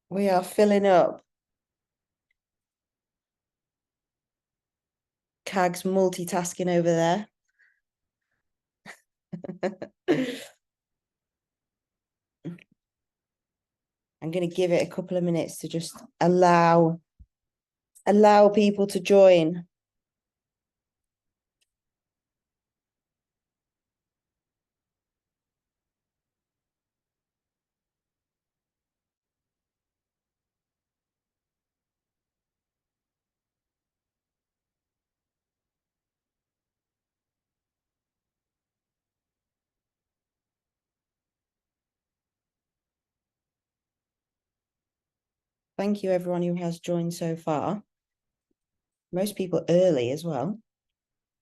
We are filling up. Cag's multitasking over there. I'm going to give it a couple of minutes to just allow people to join. Thank you, everyone who has joined so far. Most people early as well.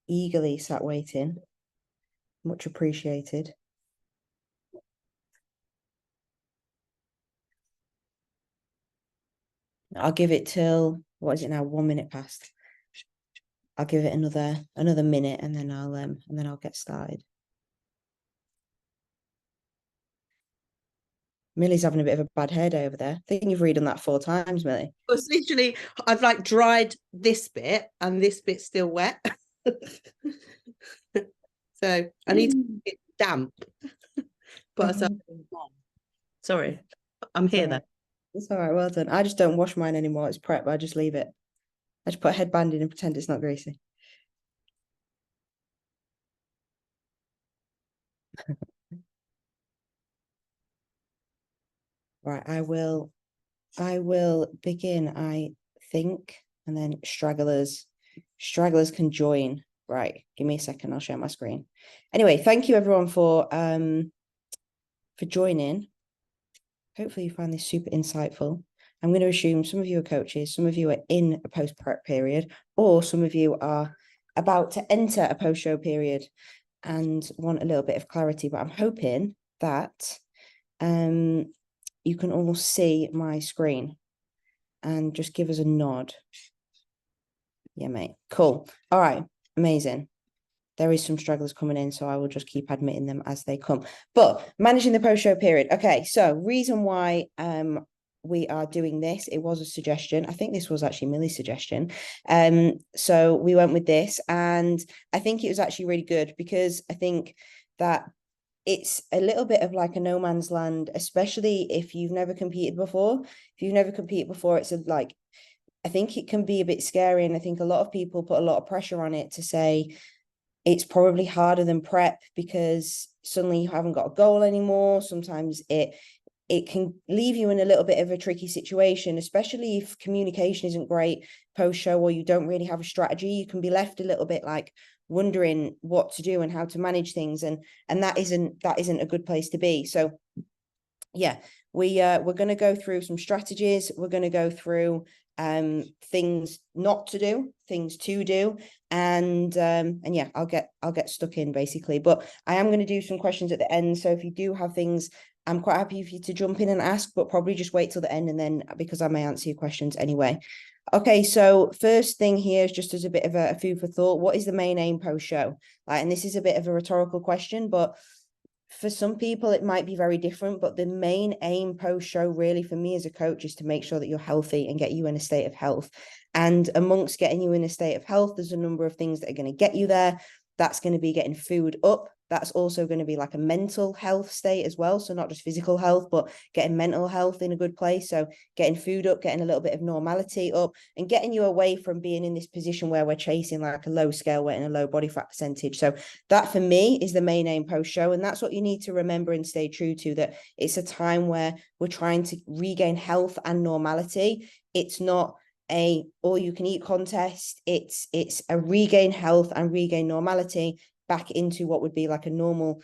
Eagerly sat waiting. Much appreciated. I'll give it till, what is it now? 1 minute past. I'll give it another minute and then I'll get started. Millie's having a bit of a bad hair day over there. I think you've read on that 4 times, Millie. It's literally, I've like dried this bit and this bit's still wet. So I need to get damp. But sorry, I'm here though. It's all right, well done. I just don't wash mine anymore. It's prep, I just leave it. I just put a headband in and pretend it's not greasy. Right, I will begin, I think, and then stragglers can join. Right, give me a second, I'll share my screen. Anyway, thank you everyone for joining. Hopefully you find this super insightful. I'm going to assume some of you are coaches, some of you are in a post-prep period, or some of you are about to enter a post-show period and want a little bit of clarity, but I'm hoping that you can all see my screen and just give us a nod. Yeah, mate. Cool. All right. Amazing. There is some stragglers coming in, so I will just keep admitting them as they come. But managing the post-show period. Okay, so reason why we are doing this, it was a suggestion. I think this was actually Millie's suggestion. So we went with this, and I think it was actually really good because I think that it's a little bit of like a no man's land, especially if you've never competed before. If you've never competed before, it's like, I think it can be a bit scary, and I think a lot of people put a lot of pressure on it to say it's probably harder than prep because suddenly you haven't got a goal anymore. Sometimes it can leave you in a little bit of a tricky situation, especially if communication isn't great post-show or you don't really have a strategy. You can be left a little bit like wondering what to do and how to manage things, and that isn't a good place to be. So yeah, we're going to go through some strategies. We're going to go through things not to do, things to do, and yeah, I'll get stuck in basically. But I am going to do some questions at the end, so if you do have things, I'm quite happy for you to jump in and ask, but probably just wait till the end, and then because I may answer your questions anyway. Okay, so first thing here is just as a bit of a food for thought. What is the main aim post show? Like, and this is a bit of a rhetorical question, but for some people it might be very different, but the main aim post show really for me as a coach is to make sure that you're healthy and get you in a state of health. And amongst getting you in a state of health, there's a number of things that are going to get you there. That's going to be getting food up. That's also going to be like a mental health state as well. So not just physical health, but getting mental health in a good place. So getting food up, getting a little bit of normality up, and getting you away from being in this position where we're chasing like a low scale weight and a low body fat percentage. So that for me is the main aim post show. And that's what you need to remember and stay true to, that it's a time where we're trying to regain health and normality. It's not a all you can eat contest. It's a regain health and regain normality back into what would be like a normal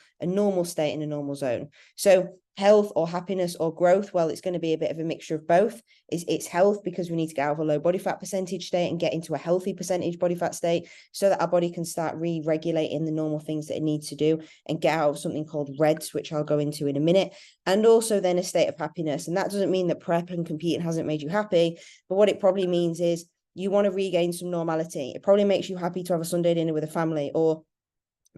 state in a normal zone. So health or happiness or growth, well, it's going to be a bit of a mixture of both. It's health because we need to get out of a low body fat percentage state and get into a healthy percentage body fat state so that our body can start re-regulating the normal things that it needs to do and get out of something called REDS, which I'll go into in a minute. And also then a state of happiness. And that doesn't mean that prep and competing hasn't made you happy, but what it probably means is you want to regain some normality. It probably makes you happy to have a Sunday dinner with a family, or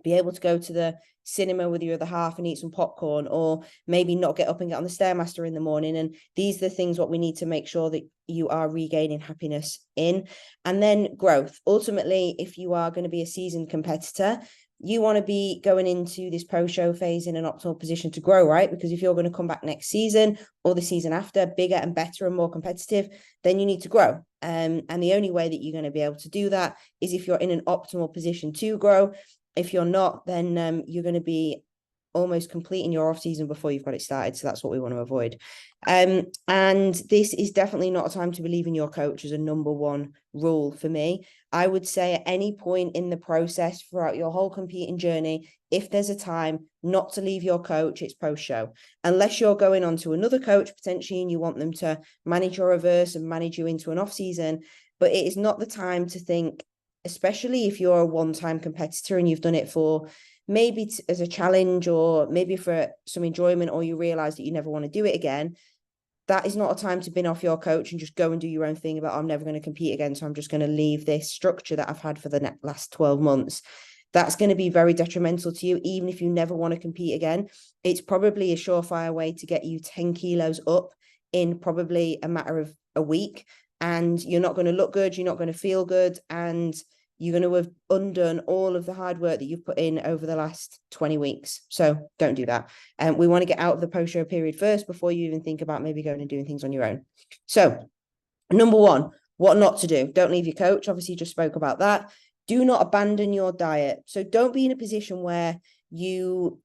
be able to go to the cinema with your other half and eat some popcorn, or maybe not get up and get on the Stairmaster in the morning. And these are the things what we need to make sure that you are regaining happiness in. And then growth. Ultimately, if you are going to be a seasoned competitor, you want to be going into this post-show phase in an optimal position to grow, right? Because if you're going to come back next season or the season after bigger and better and more competitive, then you need to grow. And the only way that you're going to be able to do that is if you're in an optimal position to grow. If you're not, then you're going to be almost completing your off season before you've got it started. So that's what we want to avoid. And this is definitely not a time to believe in your coach as a number one rule for me. I would say at any point in the process throughout your whole competing journey, if there's a time not to leave your coach, it's post-show. Unless you're going on to another coach potentially and you want them to manage your reverse and manage you into an off season, but it is not the time to think, especially if you're a one-time competitor and you've done it for maybe as a challenge or maybe for some enjoyment, or you realize that you never want to do it again. That is not a time to bin off your coach and just go and do your own thing about, I'm never going to compete again, so I'm just going to leave this structure that I've had for the last 12 months. That's going to be very detrimental to you. Even if you never want to compete again, it's probably a surefire way to get you 10 kilos up in probably a matter of a week. And you're not going to look good, you're not going to feel good, and you're going to have undone all of the hard work that you've put in over the last 20 weeks. So don't do that. And we want to get out of the post-show period first before you even think about maybe going and doing things on your own. So number one, what not to do. Don't leave your coach. Obviously, just spoke about that. Do not abandon your diet. So don't be in a position where you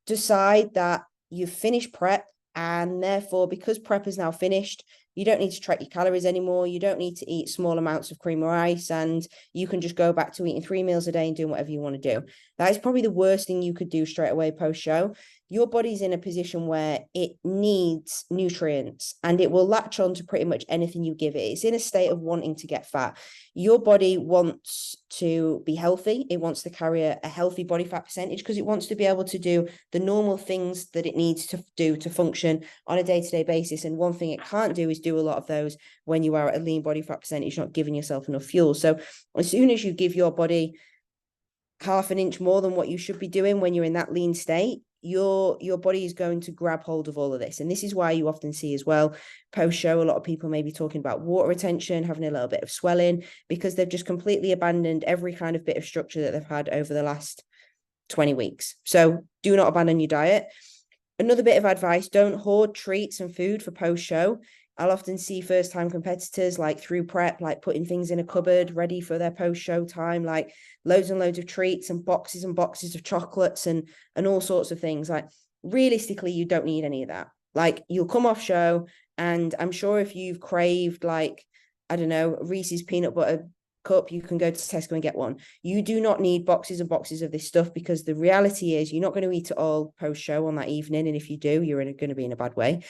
decide that you've finished prep, and therefore, because prep is now finished, you don't need to track your calories anymore. You don't need to eat small amounts of cream or ice, and you can just go back to eating 3 meals a day and doing whatever you want to do. That is probably the worst thing you could do straight away post-show. Your body's in a position where it needs nutrients and it will latch on to pretty much anything you give it. It's in a state of wanting to get fat. Your body wants to be healthy. It wants to carry a healthy body fat percentage because it wants to be able to do the normal things that it needs to do to function on a day-to-day basis. And one thing it can't do is do a lot of those when you are at a lean body fat percentage, not giving yourself enough fuel. So as soon as you give your body half an inch more than what you should be doing when you're in that lean state, your body is going to grab hold of all of this. And this is why you often see as well post-show a lot of people may be talking about water retention, having a little bit of swelling, because they've just completely abandoned every kind of bit of structure that they've had over the last 20 weeks. So do not abandon your diet. Another bit of advice, don't hoard treats and food for post-show. I'll often see first-time competitors like through prep, like putting things in a cupboard ready for their post-show time, like loads and loads of treats and boxes of chocolates and all sorts of things. Like realistically, you don't need any of that. Like you'll come off show, and I'm sure if you've craved like, I don't know, Reese's peanut butter cup, you can go to Tesco and get one. You do not need boxes and boxes of this stuff, because the reality is you're not going to eat it all post-show on that evening. And if you do, you're going to be in a bad way.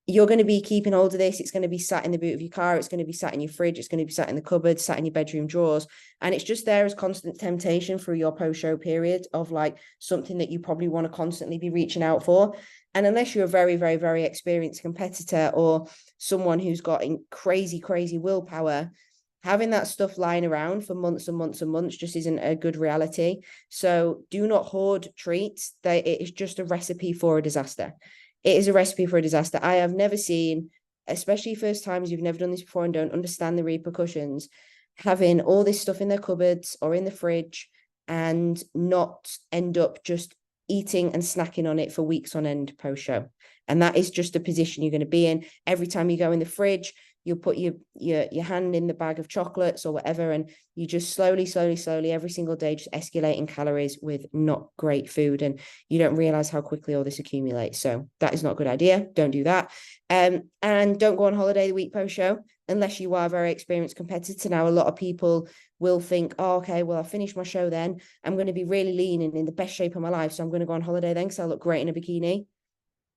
You're going to be keeping hold of this. It's going to be sat in the boot of your car. It's going to be sat in your fridge. It's going to be sat in the cupboard, sat in your bedroom drawers. And it's just there as constant temptation through your post-show period of like something that you probably want to constantly be reaching out for. And unless you're a very, very, very experienced competitor or someone who's got crazy, crazy willpower, having that stuff lying around for months and months and months just isn't a good reality. So do not hoard treats. It is just a recipe for a disaster. It is a recipe for a disaster. I have never seen, especially first times you've never done this before and don't understand the repercussions, having all this stuff in their cupboards or in the fridge and not end up just eating and snacking on it for weeks on end post-show. And that is just a position you're going to be in. Every time you go in the fridge, you'll put your hand in the bag of chocolates or whatever, and you just slowly every single day just escalating calories with not great food, and you don't realize how quickly all this accumulates. So that is not a good idea. Don't do that. And don't go on holiday the week post-show unless you are a very experienced competitor. Now, a lot of people will think, oh, okay, well, I'll finish my show then. I'm going to be really lean and in the best shape of my life, so I'm going to go on holiday then because I look great in a bikini.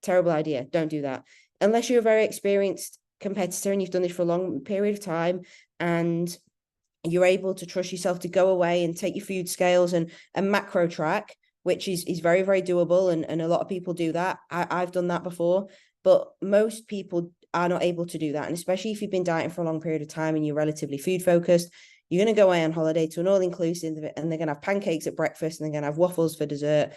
Terrible idea. Don't do that. Unless you're a very experienced competitor and you've done this for a long period of time and you're able to trust yourself to go away and take your food scales and macro track, which is very, very doable. And a lot of people do that. I've done that before, but most people are not able to do that. And especially if you've been dieting for a long period of time and you're relatively food focused, You're going to go away on holiday to an all-inclusive, and they're going to have pancakes at breakfast, and they're going to have waffles for dessert,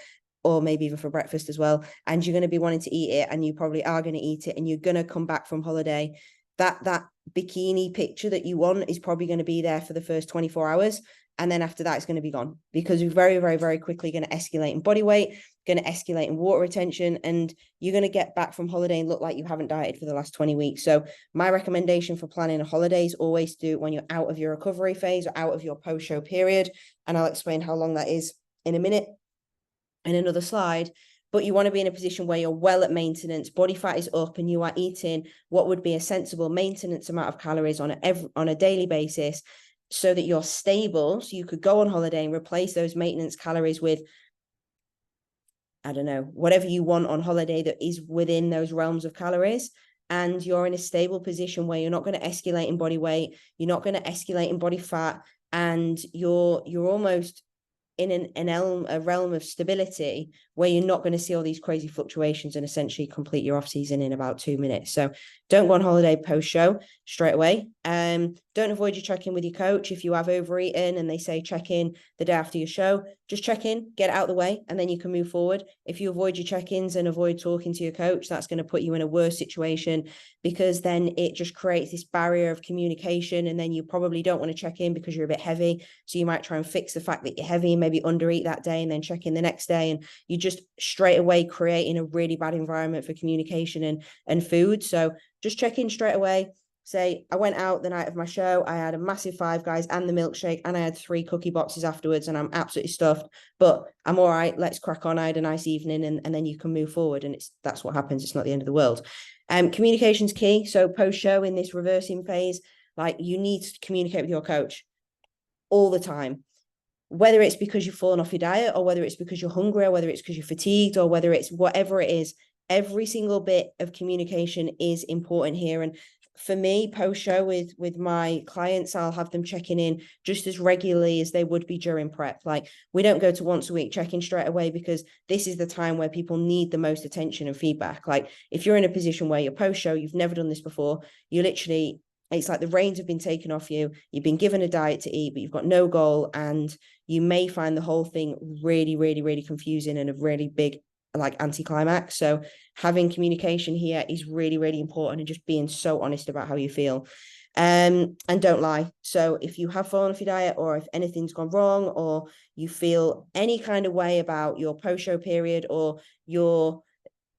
or maybe even for breakfast as well. And you're going to be wanting to eat it, and you probably are going to eat it, and you're going to come back from holiday. That bikini picture that you want is probably going to be there for the first 24 hours. And then after that, it's going to be gone, because you're very, very, very quickly going to escalate in body weight, going to escalate in water retention, and you're going to get back from holiday and look like you haven't dieted for the last 20 weeks. So my recommendation for planning a holiday is always do it when you're out of your recovery phase or out of your post-show period. And I'll explain how long that is in a minute in another slide. But you want to be in a position where you're well at maintenance, body fat is up, and you are eating what would be a sensible maintenance amount of calories on a daily basis, so that you're stable. So you could go on holiday and replace those maintenance calories with, I don't know, whatever you want on holiday that is within those realms of calories. And you're in a stable position where you're not going to escalate in body weight, you're not going to escalate in body fat, and you're almost in a realm of stability where you're not going to see all these crazy fluctuations and essentially complete your off season in about 2 minutes. So don't go on holiday post show straight away. Don't avoid your check-in with your coach. If you have overeaten and they say check in the day after your show, just check in, get it out of the way, and then you can move forward. If you avoid your check-ins and avoid talking to your coach, that's going to put you in a worse situation, because then it just creates this barrier of communication, and then you probably don't want to check in because you're a bit heavy. So you might try and fix the fact that you're heavy and maybe undereat that day, and then check in the next day, and you just straight away creating a really bad environment for communication and food. So just check in straight away. Say, I went out the night of my show, I had a massive Five Guys and the milkshake, and I had 3 cookie boxes afterwards, and I'm absolutely stuffed, but I'm all right, let's crack on, I had a nice evening, and then you can move forward, and that's what happens. It's not the end of the world. Communication's key. So post-show, in this reversing phase, like, you need to communicate with your coach all the time, whether it's because you've fallen off your diet, or whether it's because you're hungry, or whether it's because you're fatigued, or whether it's whatever it is. Every single bit of communication is important here. And for me, post-show with my clients, I'll have them checking in just as regularly as they would be during prep. Like, we don't go to once a week check-in straight away, because this is the time where people need the most attention and feedback. Like, if you're in a position where you're post-show, you've never done this before, you literally, it's like the reins have been taken off you. You've been given a diet to eat, but you've got no goal, and you may find the whole thing really, really, really confusing and a really big, like, anticlimax. So having communication here is really, really important, and just being so honest about how you feel. And don't lie. So if you have fallen off your diet, or if anything's gone wrong, or you feel any kind of way about your post-show period, or you're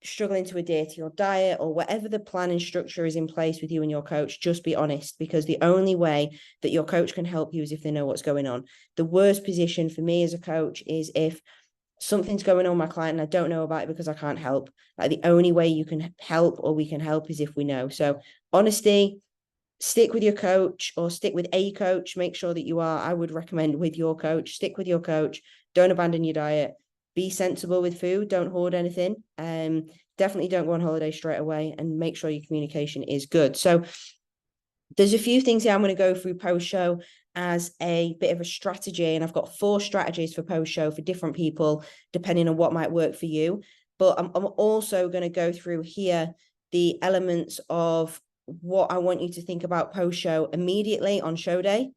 struggling to adhere to your diet, or whatever the plan and structure is in place with you and your coach, just be honest, because the only way that your coach can help you is if they know what's going on. The worst position for me as a coach is if something's going on with my client and I don't know about it because I can't help. Like, the only way you can help, or we can help, is if we know. So honesty, stick with your coach, or stick with a coach. Make sure that you are, I would recommend, with your coach. Stick with your coach. Don't abandon your diet. Be sensible with food. Don't hoard anything. Definitely don't go on holiday straight away, and make sure your communication is good. So there's a few things here I'm going to go through post-show as a bit of a strategy, and I've got 4 strategies for post-show for different people, depending on what might work for you. But I'm also going to go through here the elements of what I want you to think about post-show immediately on show day,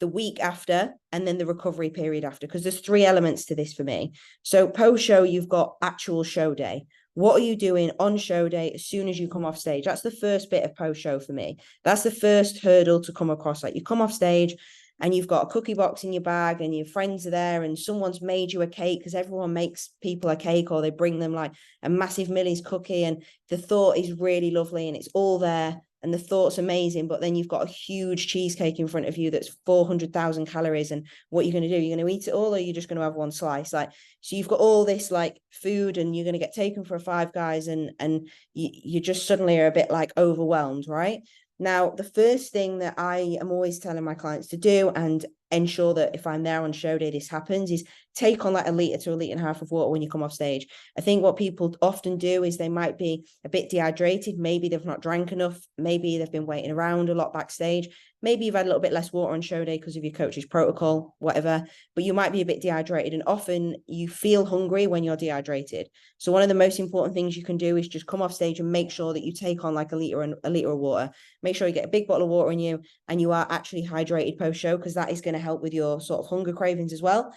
the week after, and then the recovery period after, because there's 3 elements to this for me. So post-show, you've got actual show day. What are you doing on show day as soon as you come off stage? That's the first bit of post-show for me. That's the first hurdle to come across. Like, you come off stage and you've got a cookie box in your bag, and your friends are there, and someone's made you a cake, because everyone makes people a cake, or they bring them like a massive Millie's cookie, and the thought is really lovely, and it's all there, and the thought's amazing, but then you've got a huge cheesecake in front of you that's 400,000 calories, and what you're going to do, you're going to eat it all, or you're just going to have one slice? Like, so you've got all this like food, and you're going to get taken for a Five Guys, and you just suddenly are a bit like overwhelmed, right? Now, the first thing that I am always telling my clients to do, and ensure that if I'm there on show day, this happens, is take on like 1 litre to 1.5 litres of water when you come off stage. I think what people often do is they might be a bit dehydrated. Maybe they've not drank enough. Maybe they've been waiting around a lot backstage. Maybe you've had a little bit less water on show day because of your coach's protocol, whatever, but you might be a bit dehydrated. And often you feel hungry when you're dehydrated. So one of the most important things you can do is just come off stage and make sure that you take on like a liter of water. Make sure you get a big bottle of water in you and you are actually hydrated post-show, because that is going to help with your sort of hunger cravings as well.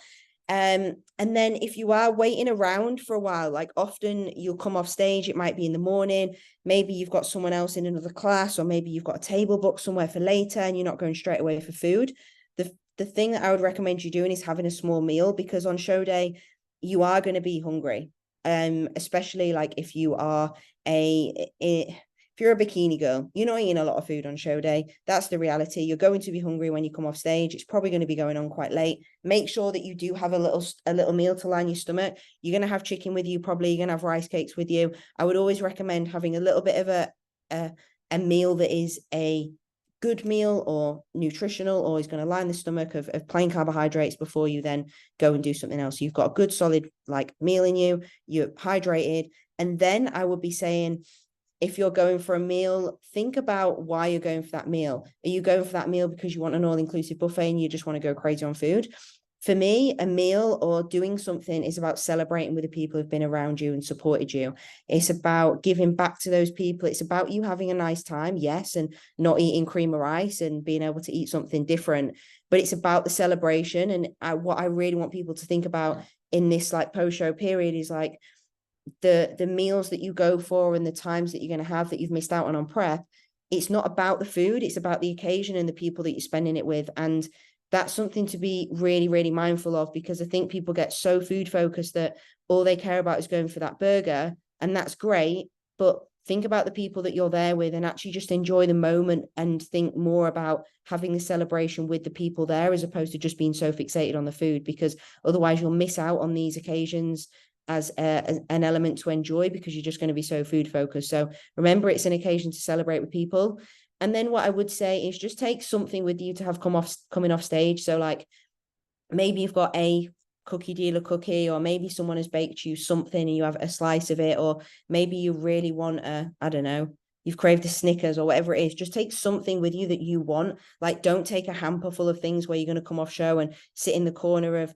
And then if you are waiting around for a while, like often you'll come off stage, it might be in the morning, maybe you've got someone else in another class, or maybe you've got a table booked somewhere for later and you're not going straight away for food. The thing that I would recommend you doing is having a small meal, because on show day, you are going to be hungry. Especially like if you are if you're a bikini girl, you're not eating a lot of food on show day. That's the reality. You're going to be hungry when you come off stage. It's probably going to be going on quite late. Make sure that you do have a little meal to line your stomach. You're going to have chicken with you, probably. You're going to have rice cakes with you. I would always recommend having a little bit of a meal that is a good meal or nutritional, or is going to line the stomach of plain carbohydrates before you then go and do something else. So you've got a good solid like meal in you, you're hydrated. And then I would be saying, if you're going for a meal, think about why you're going for that meal. Are you going for that meal because you want an all-inclusive buffet and you just want to go crazy on food? For me, a meal or doing something is about celebrating with the people who've been around you and supported you. It's about giving back to those people. It's about you having a nice time, yes, and not eating cream or ice and being able to eat something different. But it's about the celebration. And what I really want people to think about in this like post-show period is like, the meals that you go for and the times that you're going to have that you've missed out on prep. It's not about the food, it's about the occasion and the people that you're spending it with. And that's something to be really, really mindful of, because I think people get so food focused that all they care about is going for that burger, and that's great, but think about the people that you're there with and actually just enjoy the moment and think more about having the celebration with the people there, as opposed to just being so fixated on the food, because otherwise you'll miss out on these occasions as an element to enjoy, because you're just going to be so food focused. So remember, it's an occasion to celebrate with people. And then what I would say is just take something with you to have coming off stage. So like maybe you've got a cookie dealer cookie, or maybe someone has baked you something and you have a slice of it, or maybe you really want I don't know, you've craved a Snickers or whatever it is. Just take something with you that you want. Like, don't take a hamper full of things where you're going to come off show and sit in the corner of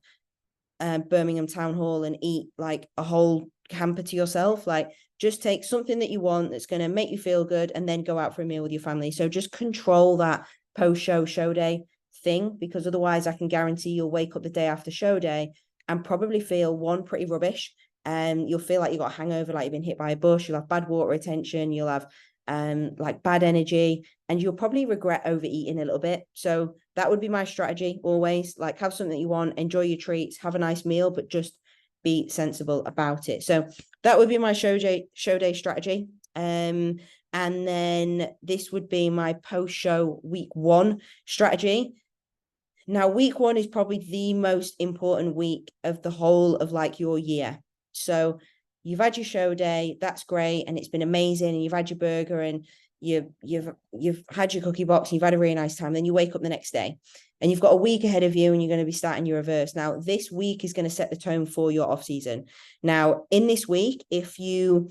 Birmingham Town Hall and eat like a whole hamper to yourself. Like, just take something that you want that's going to make you feel good, and then go out for a meal with your family. So just control that post-show show day thing, because otherwise I can guarantee you'll wake up the day after show day and probably feel pretty rubbish. You'll feel like you got a hangover, like you've been hit by a bus. You'll have bad water retention. You'll have like bad energy, and you'll probably regret overeating a little bit. So that would be my strategy always. Like, have something that you want, enjoy your treats, have a nice meal, but just be sensible about it. So that would be my show day strategy. And then this would be my post-show week 1 strategy. Now, week 1 is probably the most important week of the whole of like your year. So you've had your show day, that's great, and it's been amazing, and you've had your burger and you've had your cookie box and you've had a really nice time. Then you wake up the next day and you've got a week ahead of you and you're going to be starting your reverse. Now, this week is going to set the tone for your off season. Now, in this week, if you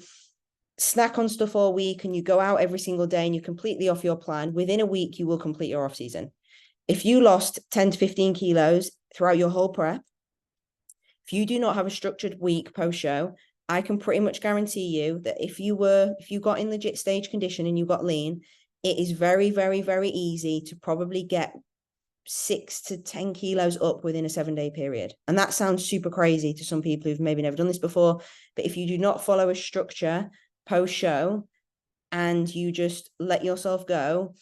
snack on stuff all week and you go out every single day and you're completely off your plan, within a week, you will complete your off season. If you lost 10 to 15 kilos throughout your whole prep, if you do not have a structured week post-show, I can pretty much guarantee you that if you got in legit stage condition and you got lean, it is very, very, very easy to probably get 6 to 10 kilos up within a 7-day period. And that sounds super crazy to some people who've maybe never done this before. But if you do not follow a structure post-show and you just let yourself go,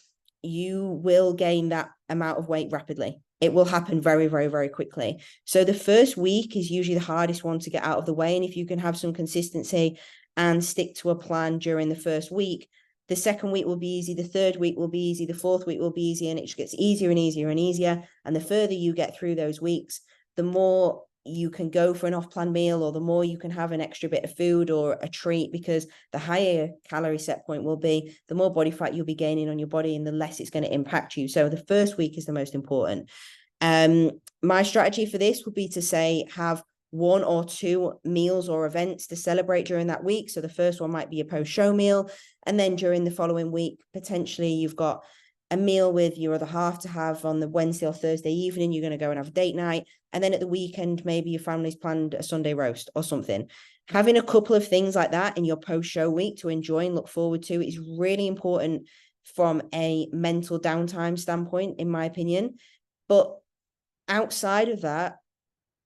you will gain that amount of weight rapidly. It will happen very, very, very quickly. So the first week is usually the hardest one to get out of the way. And if you can have some consistency and stick to a plan during the first week, the second week will be easy. The third week will be easy. The fourth week will be easy. And it just gets easier and easier and easier. And the further you get through those weeks, the more you can go for an off-plan meal, or the more you can have an extra bit of food or a treat, because the higher calorie set point will be, the more body fat you'll be gaining on your body and the less it's going to impact you. So the first week is the most important. My strategy for this would be to say, have 1 or 2 meals or events to celebrate during that week. So the first one might be a post-show meal. And then during the following week, potentially you've got a meal with your other half to have on the Wednesday or Thursday evening. You're going to go and have a date night. And then at the weekend, maybe your family's planned a Sunday roast or something. Having a couple of things like that in your post-show week to enjoy and look forward to is really important from a mental downtime standpoint, in my opinion. But outside of that,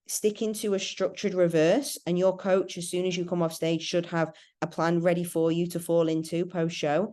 sticking to a structured reverse, and your coach, as soon as you come off stage, should have a plan ready for you to fall into post-show.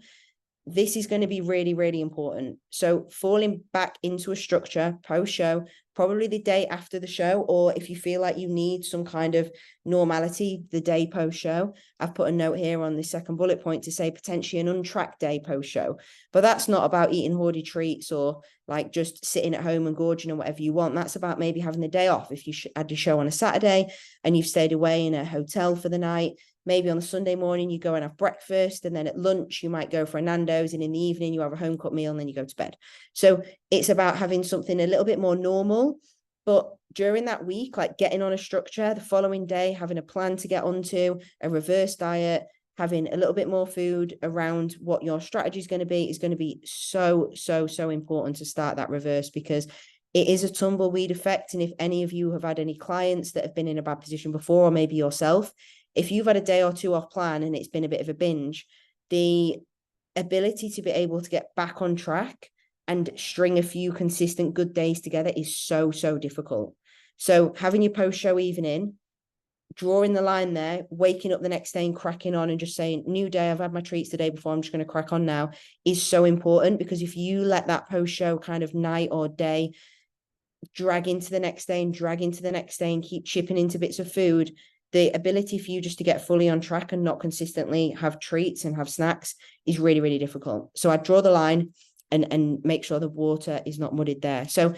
This is going to be really, really important. So falling back into a structure post-show, probably the day after the show, or if you feel like you need some kind of normality the day post-show, I've put a note here on the second bullet point to say potentially an untracked day post-show. But that's not about eating hoarded treats or like just sitting at home and gorging or whatever you want. That's about maybe having the day off. If you had a show on a Saturday and you've stayed away in a hotel for the night, maybe on a Sunday morning, you go and have breakfast, and then at lunch, you might go for a Nando's, and in the evening, you have a home cooked meal, and then you go to bed. So it's about having something a little bit more normal. But during that week, like getting on a structure, the following day, having a plan to get onto a reverse diet, having a little bit more food around what your strategy is going to be so, so, so important to start that reverse, because it is a tumbleweed effect. And if any of you have had any clients that have been in a bad position before, or maybe yourself, if you've had a day or two off plan and it's been a bit of a binge, the ability to be able to get back on track and string a few consistent good days together is so, so difficult. So having your post-show evening, drawing the line there, waking up the next day and cracking on and just saying, new day, I've had my treats the day before, I'm just going to crack on now, is so important. Because if you let that post-show kind of night or day drag into the next day and drag into the next day and keep chipping into bits of food, the ability for you just to get fully on track and not consistently have treats and have snacks is really, really difficult. So I draw the line and make sure the water is not muddied there. So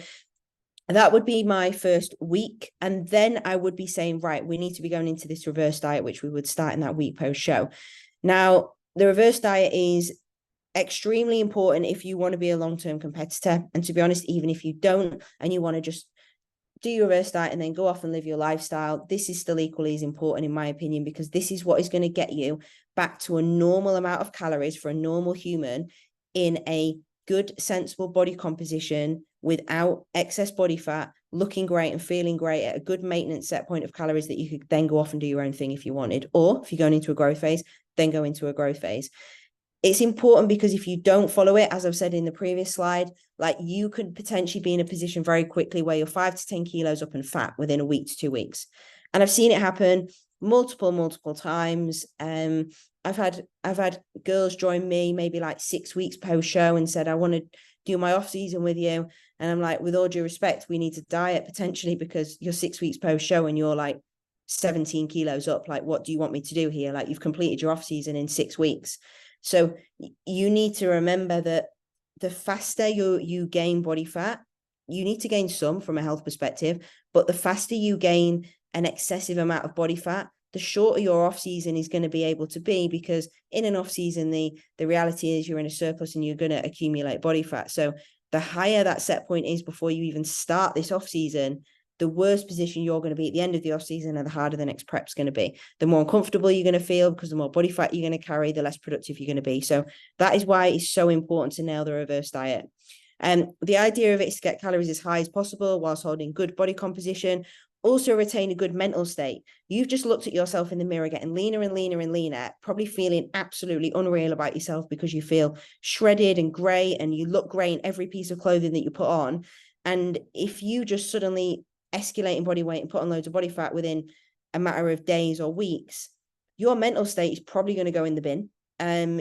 that would be my first week. And then I would be saying, right, we need to be going into this reverse diet, which we would start in that week post-show. Now, the reverse diet is extremely important if you want to be a long-term competitor. And to be honest, even if you don't, and you want to just do your reverse diet and then go off and live your lifestyle, this is still equally as important, in my opinion, because this is what is going to get you back to a normal amount of calories for a normal human in a good, sensible body composition without excess body fat, looking great and feeling great at a good maintenance set point of calories that you could then go off and do your own thing if you wanted. Or if you're going into a growth phase, then go into a growth phase. It's important because if you don't follow it, as I've said in the previous slide, like you could potentially be in a position very quickly where you're 5 to 10 kilos up in fat within a week to 2 weeks. And I've seen it happen multiple times. I've had girls join me maybe like 6 weeks post show and said, I want to do my off season with you. And I'm like, with all due respect, we need to diet potentially because you're 6 weeks post show and you're like 17 kilos up. Like, what do you want me to do here? Like, you've completed your off season in 6 weeks. So you need to remember that the faster you gain body fat, you need to gain some from a health perspective, but the faster you gain an excessive amount of body fat, the shorter your off season is going to be able to be, because in an off season, the reality is you're in a surplus and you're going to accumulate body fat. So the higher that set point is before you even start this off season, the worse position you're going to be at the end of the off season, and the harder the next prep's going to be. The more uncomfortable you're going to feel, because the more body fat you're going to carry, the less productive you're going to be. So that is why it's so important to nail the reverse diet. And the idea of it is to get calories as high as possible whilst holding good body composition. Also retain a good mental state. You've just looked at yourself in the mirror getting leaner and leaner and leaner, probably feeling absolutely unreal about yourself because you feel shredded and great and you look great in every piece of clothing that you put on. And if you just suddenly escalate in body weight and put on loads of body fat within a matter of days or weeks, your mental state is probably going to go in the bin.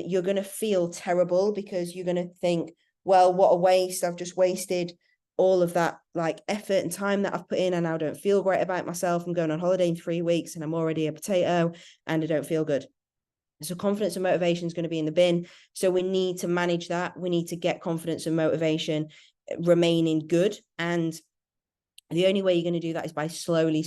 You're going to feel terrible because you're going to think, well, what a waste. I've just wasted all of that like effort and time that I've put in, and I don't feel great about myself. I'm going on holiday in 3 weeks and I'm already a potato and I don't feel good. So confidence and motivation is going to be in the bin. So we need to manage that. We need to get confidence and motivation remaining good. And the only way you're going to do that is by slowly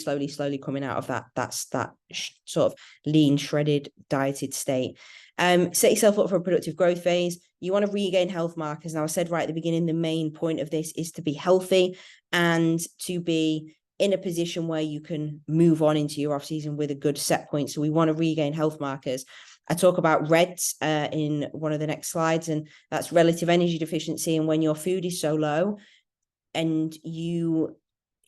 coming out of that sort of lean, shredded, dieted state. Set yourself up for a productive growth phase. You want to regain health markers. Now, I said right at the beginning, the main point of this is to be healthy and to be in a position where you can move on into your off season with a good set point. So we want to regain health markers. I talk about REDS in one of the next slides, and that's relative energy deficiency. And when your food is so low, and you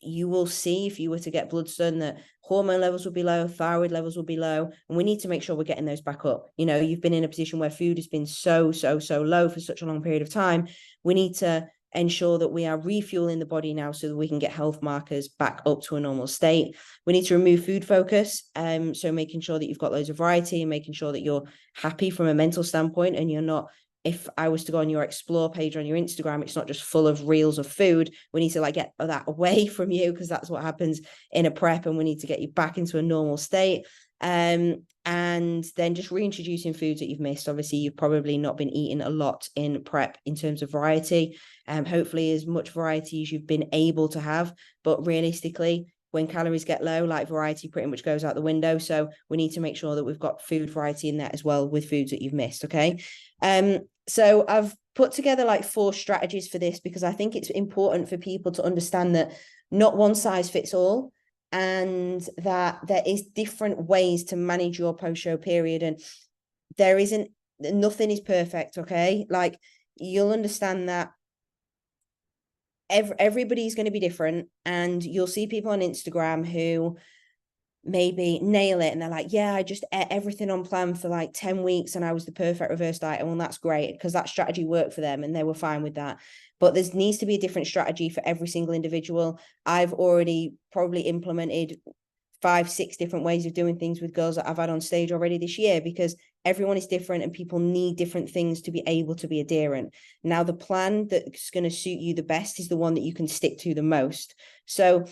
will see, if you were to get bloods done, that hormone levels will be low, thyroid levels will be low, and we need to make sure we're getting those back up. You know, you've been in a position where food has been so low for such a long period of time. We need to ensure that we are refueling the body now so that we can get health markers back up to a normal state. We need to remove food focus. So making sure that you've got loads of variety and making sure that you're happy from a mental standpoint, and you're not, if I was to go on your explore page on your Instagram, it's not just full of reels of food. We need to like get that away from you, because that's what happens in a prep, and we need to get you back into a normal state. And then just reintroducing foods that you've missed. Obviously, you've probably not been eating a lot in prep in terms of variety. Hopefully as much variety as you've been able to have, but realistically, when calories get low, like variety pretty much goes out the window. So we need to make sure that we've got food variety in there as well with foods that you've missed. Okay. So I've put together like 4 strategies for this, because I think it's important for people to understand that not one size fits all, and that there is different ways to manage your post-show period, and nothing is perfect. Okay. Like, you'll understand that everybody's going to be different, and you'll see people on Instagram who maybe nail it and they're like, yeah, I just ate everything on plan for like 10 weeks and I was the perfect reverse diet. Well, that's great, because that strategy worked for them and they were fine with that. But there needs to be a different strategy for every single individual. I've already probably implemented 5-6 different ways of doing things with girls that I've had on stage already this year, because everyone is different and people need different things to be able to be adherent. Now, the plan that's going to suit you the best is the one that you can stick to the most. So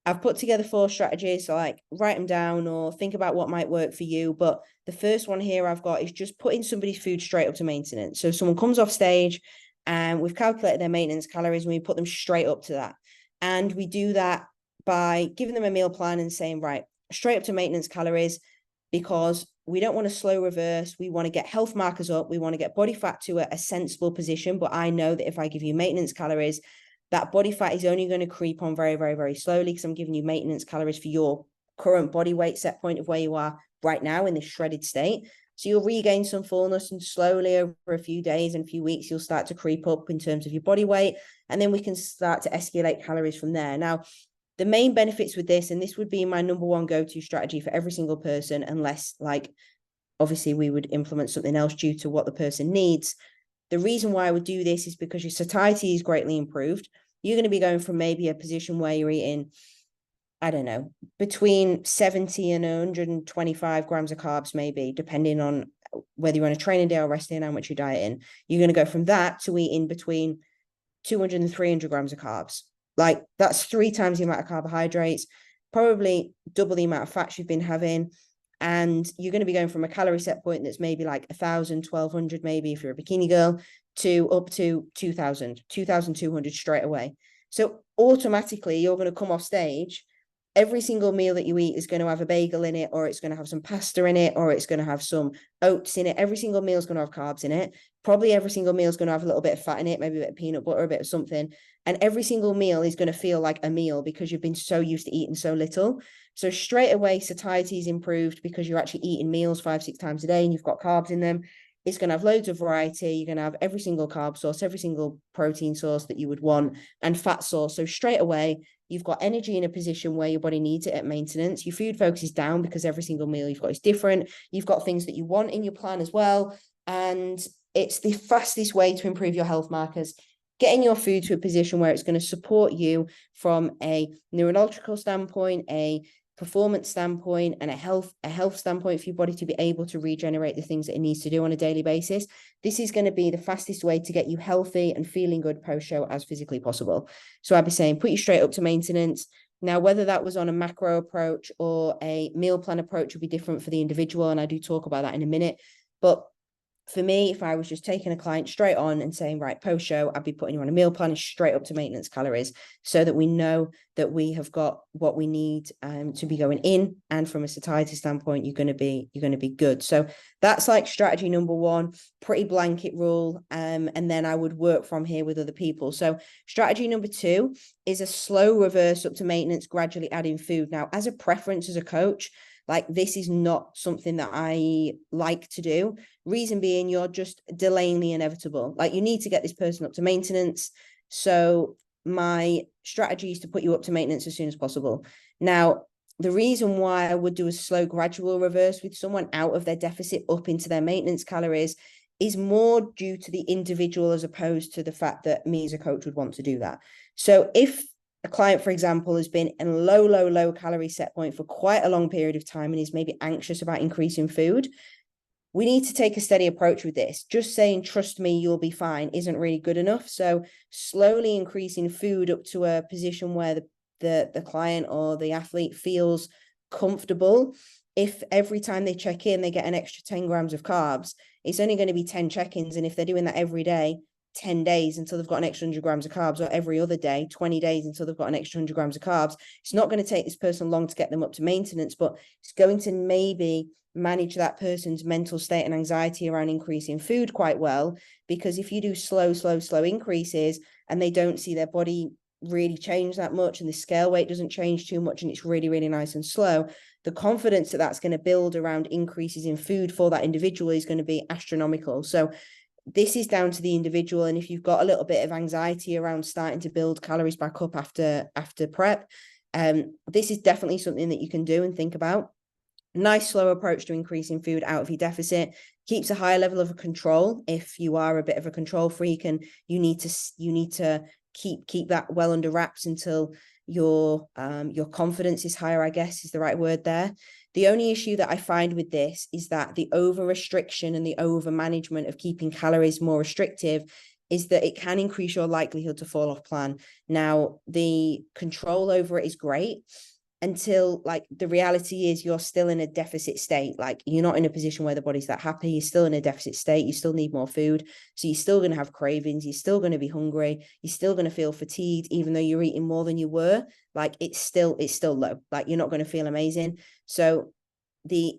I've put together 4 strategies, so like write them down or think about what might work for you. But the first one here I've got is just putting somebody's food straight up to maintenance. So someone comes off stage and we've calculated their maintenance calories and we put them straight up to that. And we do that by giving them a meal plan and saying, right, straight up to maintenance calories, because we don't want to slow reverse. We want to get health markers up. We want to get body fat to a sensible position. But I know that if I give you maintenance calories, that body fat is only going to creep on very, very, very slowly, because I'm giving you maintenance calories for your current body weight set point of where you are right now in this shredded state. So you'll regain some fullness, and slowly over a few days and a few weeks, you'll start to creep up in terms of your body weight. And then we can start to escalate calories from there. Now, the main benefits with this, and this would be my number one go-to strategy for every single person, unless like, obviously we would implement something else due to what the person needs. The reason why I would do this is because your satiety is greatly improved. You're going to be going from maybe a position where you're eating, I don't know, between 70 and 125 grams of carbs, maybe, depending on whether you're on a training day or resting and how much you're dieting. You're going to go from that to eating between 200 and 300 grams of carbs. Like, that's 3 times the amount of carbohydrates, probably double the amount of fats you've been having. And you're going to be going from a calorie set point that's maybe like 1,000, 1,200, maybe if you're a bikini girl, to up to 2,000, 2,200 straight away. So automatically you're going to come off stage. Every single meal that you eat is going to have a bagel in it, or it's going to have some pasta in it, or it's going to have some oats in it. Every single meal is going to have carbs in it. Probably every single meal is going to have a little bit of fat in it, maybe a bit of peanut butter, a bit of something. And every single meal is going to feel like a meal, because you've been so used to eating so little. So straight away, satiety is improved because you're actually eating meals 5-6 times a day and you've got carbs in them. It's going to have loads of variety. You're going to have every single carb source, every single protein source that you would want, and fat source. So straight away, you've got energy in a position where your body needs it at maintenance. Your food focus is down because every single meal you've got is different. You've got things that you want in your plan as well. And it's the fastest way to improve your health markers. Getting your food to a position where it's going to support you from a neurological standpoint, a performance standpoint, and a health standpoint for your body to be able to regenerate the things that it needs to do on a daily basis. This is going to be the fastest way to get you healthy and feeling good post-show as physically possible. So I'd be saying put you straight up to maintenance. Now, whether that was on a macro approach or a meal plan approach would be different for the individual, and I do talk about that in a minute. But for me, if I was just taking a client straight on and saying, right, post-show, I'd be putting you on a meal plan straight up to maintenance calories so that we know that we have got what we need to be going in. And from a satiety standpoint, you're going to be good. So that's like strategy number one, pretty blanket rule. And then I would work from here with other people. So strategy number two is a slow reverse up to maintenance, gradually adding food. Now, as a preference as a coach, like this is not something that I like to do. Reason being, you're just delaying the inevitable. Like you need to get this person up to maintenance. So my strategy is to put you up to maintenance as soon as possible. Now, the reason why I would do a slow gradual reverse with someone out of their deficit up into their maintenance calories is more due to the individual as opposed to the fact that me as a coach would want to do that. So if a client, for example, has been in a low calorie set point for quite a long period of time and is maybe anxious about increasing food, we need to take a steady approach with this. Just saying, trust me, you'll be fine, isn't really good enough. So slowly increasing food up to a position where the client or the athlete feels comfortable. If every time they check in, they get an extra 10 grams of carbs, it's only going to be 10 check-ins. And if they're doing that every day, 10 days until they've got an extra 100 grams of carbs, or every other day, 20 days until they've got an extra 100 grams of carbs, it's not going to take this person long to get them up to maintenance, but it's going to maybe manage that person's mental state and anxiety around increasing food quite well. Because if you do slow increases and they don't see their body really change that much and the scale weight doesn't change too much and it's really nice and slow, the confidence that that's going to build around increases in food for that individual is going to be astronomical. So this is down to the individual. And if you've got a little bit of anxiety around starting to build calories back up after prep, this is definitely something that you can do and think about. Nice slow approach to increasing food out of your deficit keeps a higher level of control. If you are a bit of a control freak and you need to keep that well under wraps until your confidence is higher, I guess is the right word there. The only issue that I find with this is that the over restriction and the over management of keeping calories more restrictive is that it can increase your likelihood to fall off plan. Now, the control over it is great until, like, the reality is you're still in a deficit state. Like, you're not in a position where the body's that happy. You're still in a deficit state. You still need more food. So you're still going to have cravings. You're still going to be hungry. You're still going to feel fatigued, even though you're eating more than you were. Like, it's still low. Like, you're not going to feel amazing. So the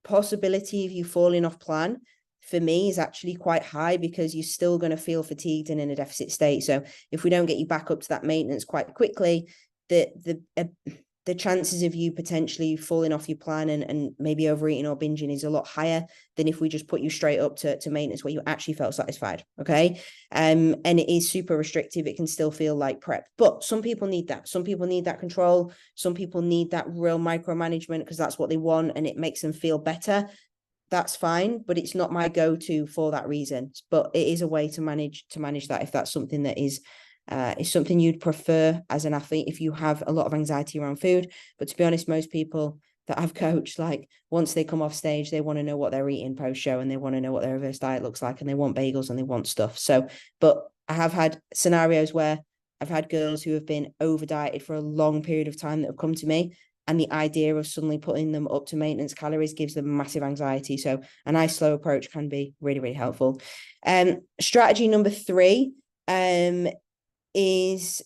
possibility of you falling off plan for me is actually quite high, because you're still going to feel fatigued and in a deficit state. So if we don't get you back up to that maintenance quite quickly, the chances of you potentially falling off your plan and maybe overeating or binging is a lot higher than if we just put you straight up to maintenance where you actually felt satisfied. Okay. And it is super restrictive. It can still feel like prep, but some people need that. Some people need that control. Some people need that real micromanagement because that's what they want and it makes them feel better. That's fine, but it's not my go-to for that reason. But it is a way to manage that if that's something that is something you'd prefer as an athlete if you have a lot of anxiety around food. But to be honest, most people that I've coached, like, once they come off stage, they want to know what they're eating post-show and they want to know what their reverse diet looks like and they want bagels and they want stuff. So, but I have had scenarios where I've had girls who have been over dieted for a long period of time that have come to me, and the idea of suddenly putting them up to maintenance calories gives them massive anxiety. So a nice slow approach can be really helpful. Strategy number 3 is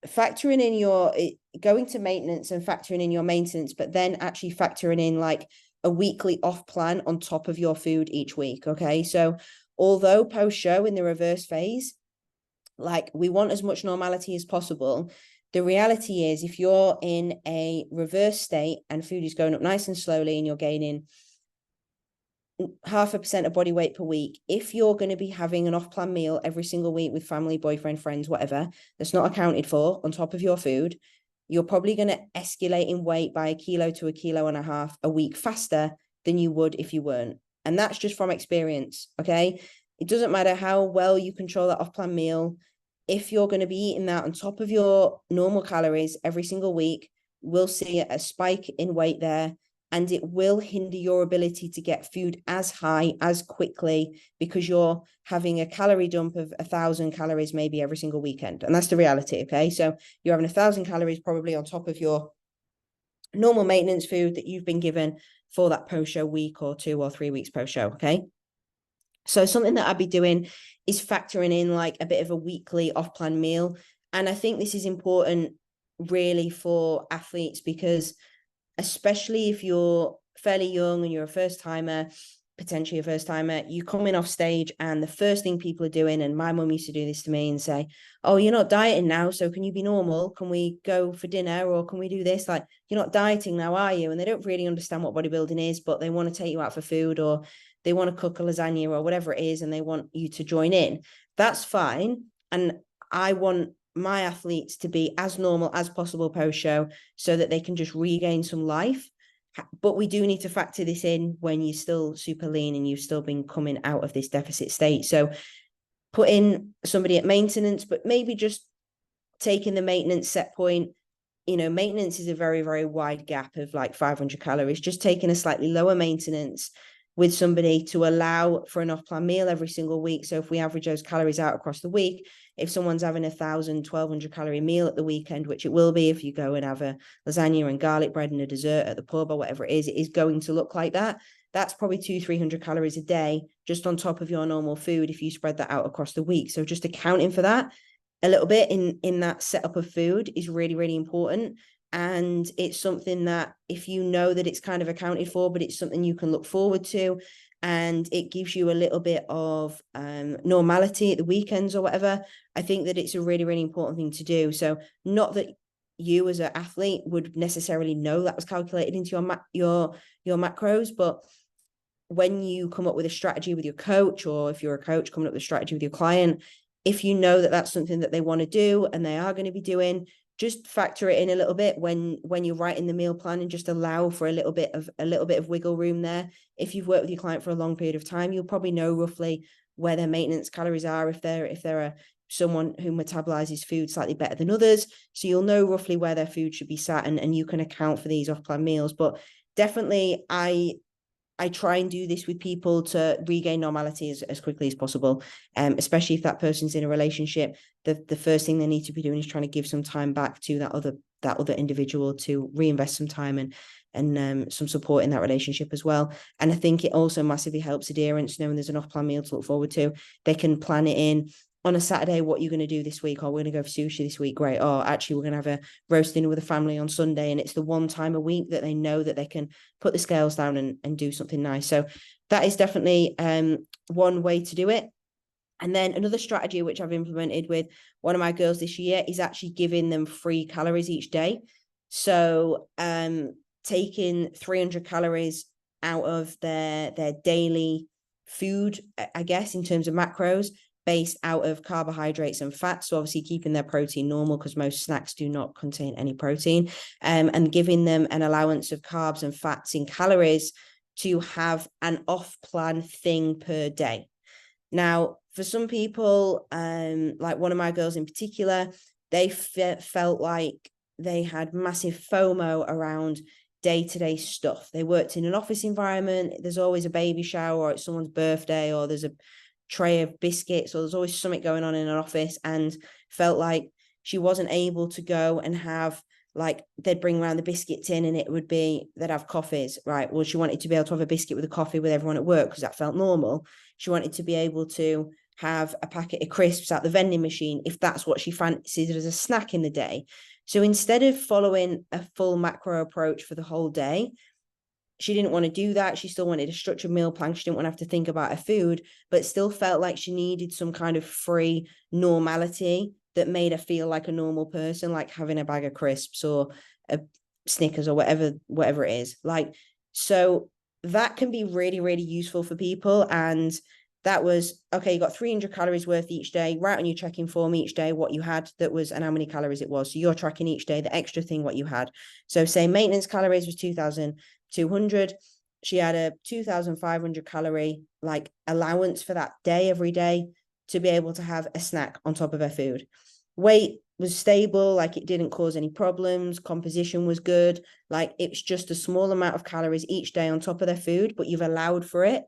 factoring in your going to maintenance and factoring in your maintenance, but then actually factoring in like a weekly off plan on top of your food each week. Okay. So although post show in the reverse phase, like, we want as much normality as possible, the reality is if you're in a reverse state and food is going up nice and slowly and you're gaining 0.5% of body weight per week, if you're going to be having an off-plan meal every single week with family, boyfriend, friends, whatever, that's not accounted for on top of your food, you're probably going to escalate in weight by 1 kilo to 1.5 kilos a week faster than you would if you weren't. And that's just from experience. Okay. It doesn't matter how well you control that off-plan meal. If you're going to be eating that on top of your normal calories every single week, we'll see a spike in weight there. And it will hinder your ability to get food as high as quickly because you're having a calorie dump of 1,000 calories maybe every single weekend. And that's the reality. Okay. So you're having 1,000 calories probably on top of your normal maintenance food that you've been given for that post-show week or 2 or 3 weeks post-show. Okay. So something that I'd be doing is factoring in like a bit of a weekly off-plan meal. And I think this is important really for athletes, because especially if you're fairly young and you're a first timer, potentially a first timer, you coming off stage and the first thing people are doing, and my mum used to do this to me and say, oh, you're not dieting now, so can you be normal? Can we go for dinner, or can we do this? Like, you're not dieting now, are you? And they don't really understand what bodybuilding is, but they want to take you out for food, or they want to cook a lasagna or whatever it is, and they want you to join in. That's fine. And I want my athletes to be as normal as possible post show, so that they can just regain some life. But we do need to factor this in when you're still super lean and you've still been coming out of this deficit state. So put in somebody at maintenance, but maybe just taking the maintenance set point. You know, maintenance is a very, very wide gap of like 500 calories. Just taking a slightly lower maintenance with somebody to allow for an off-plan meal every single week. So if we average those calories out across the week, if someone's having 1,000-1,200 calorie meal at the weekend, which it will be if you go and have a lasagna and garlic bread and a dessert at the pub or whatever it is going to look like that. That's probably 200-300 calories a day, just on top of your normal food, if you spread that out across the week. So just accounting for that a little bit in that setup of food is really, really important. And it's something that, if you know that it's kind of accounted for, but it's something you can look forward to, and it gives you a little bit of normality at the weekends or whatever, I think that it's a really, really important thing to do. So not that you as an athlete would necessarily know that was calculated into your macros, but when you come up with a strategy with your coach, or if you're a coach coming up with a strategy with your client, if you know that that's something that they want to do and they are going to be doing, just factor it in a little bit when you're writing the meal plan, and just allow for a little bit of wiggle room there. If you've worked with your client for a long period of time, you'll probably know roughly where their maintenance calories are, if they're a someone who metabolizes food slightly better than others. So you'll know roughly where their food should be sat, and you can account for these off-plan meals. But definitely I try and do this with people to regain normality as quickly as possible. Especially if that person's in a relationship, the first thing they need to be doing is trying to give some time back to that other individual, to reinvest some time and some support in that relationship as well. And I think it also massively helps adherence, knowing there's an off-plan meal to look forward to. They can plan it in on a Saturday. What are you going to do this week? Oh, we're going to go for sushi this week. Great. Oh, actually, we're going to have a roast dinner with the family on Sunday. And it's the one time a week that they know that they can put the scales down and do something nice. So that is definitely one way to do it. And then another strategy which I've implemented with one of my girls this year is actually giving them free calories each day. So taking 300 calories out of their daily food, I guess, in terms of macros, based out of carbohydrates and fats. So obviously keeping their protein normal, because most snacks do not contain any protein, and giving them an allowance of carbs and fats in calories to have an off-plan thing per day. Now, for some people, like one of my girls in particular, they felt like they had massive FOMO around day-to-day stuff. They worked in an office environment. There's always a baby shower, or it's someone's birthday, or there's a tray of biscuits, or there's always something going on in an office, and felt like she wasn't able to go and have, like, they'd bring around the biscuits in and it would be, they'd have coffees, right? Well, she wanted to be able to have a biscuit with a coffee with everyone at work, because that felt normal. She wanted to be able to have a packet of crisps at the vending machine if that's what she fancied as a snack in the day. So instead of following a full macro approach for the whole day, she didn't want to do that. She still wanted a structured meal plan. She didn't want to have to think about her food, but still felt like she needed some kind of free normality that made her feel like a normal person, like having a bag of crisps or a Snickers or whatever it is. Like, so that can be really, really useful for people. And that was, okay, you got 300 calories worth each day, write on your checking form each day what you had that was, and how many calories it was. So you're tracking each day the extra thing, what you had. So say maintenance calories was 2,200. She had a 2,500 calorie like allowance for that day every day to be able to have a snack on top of her food. Weight was stable, like it didn't cause any problems. Composition was good. Like it's just a small amount of calories each day on top of their food, but you've allowed for it.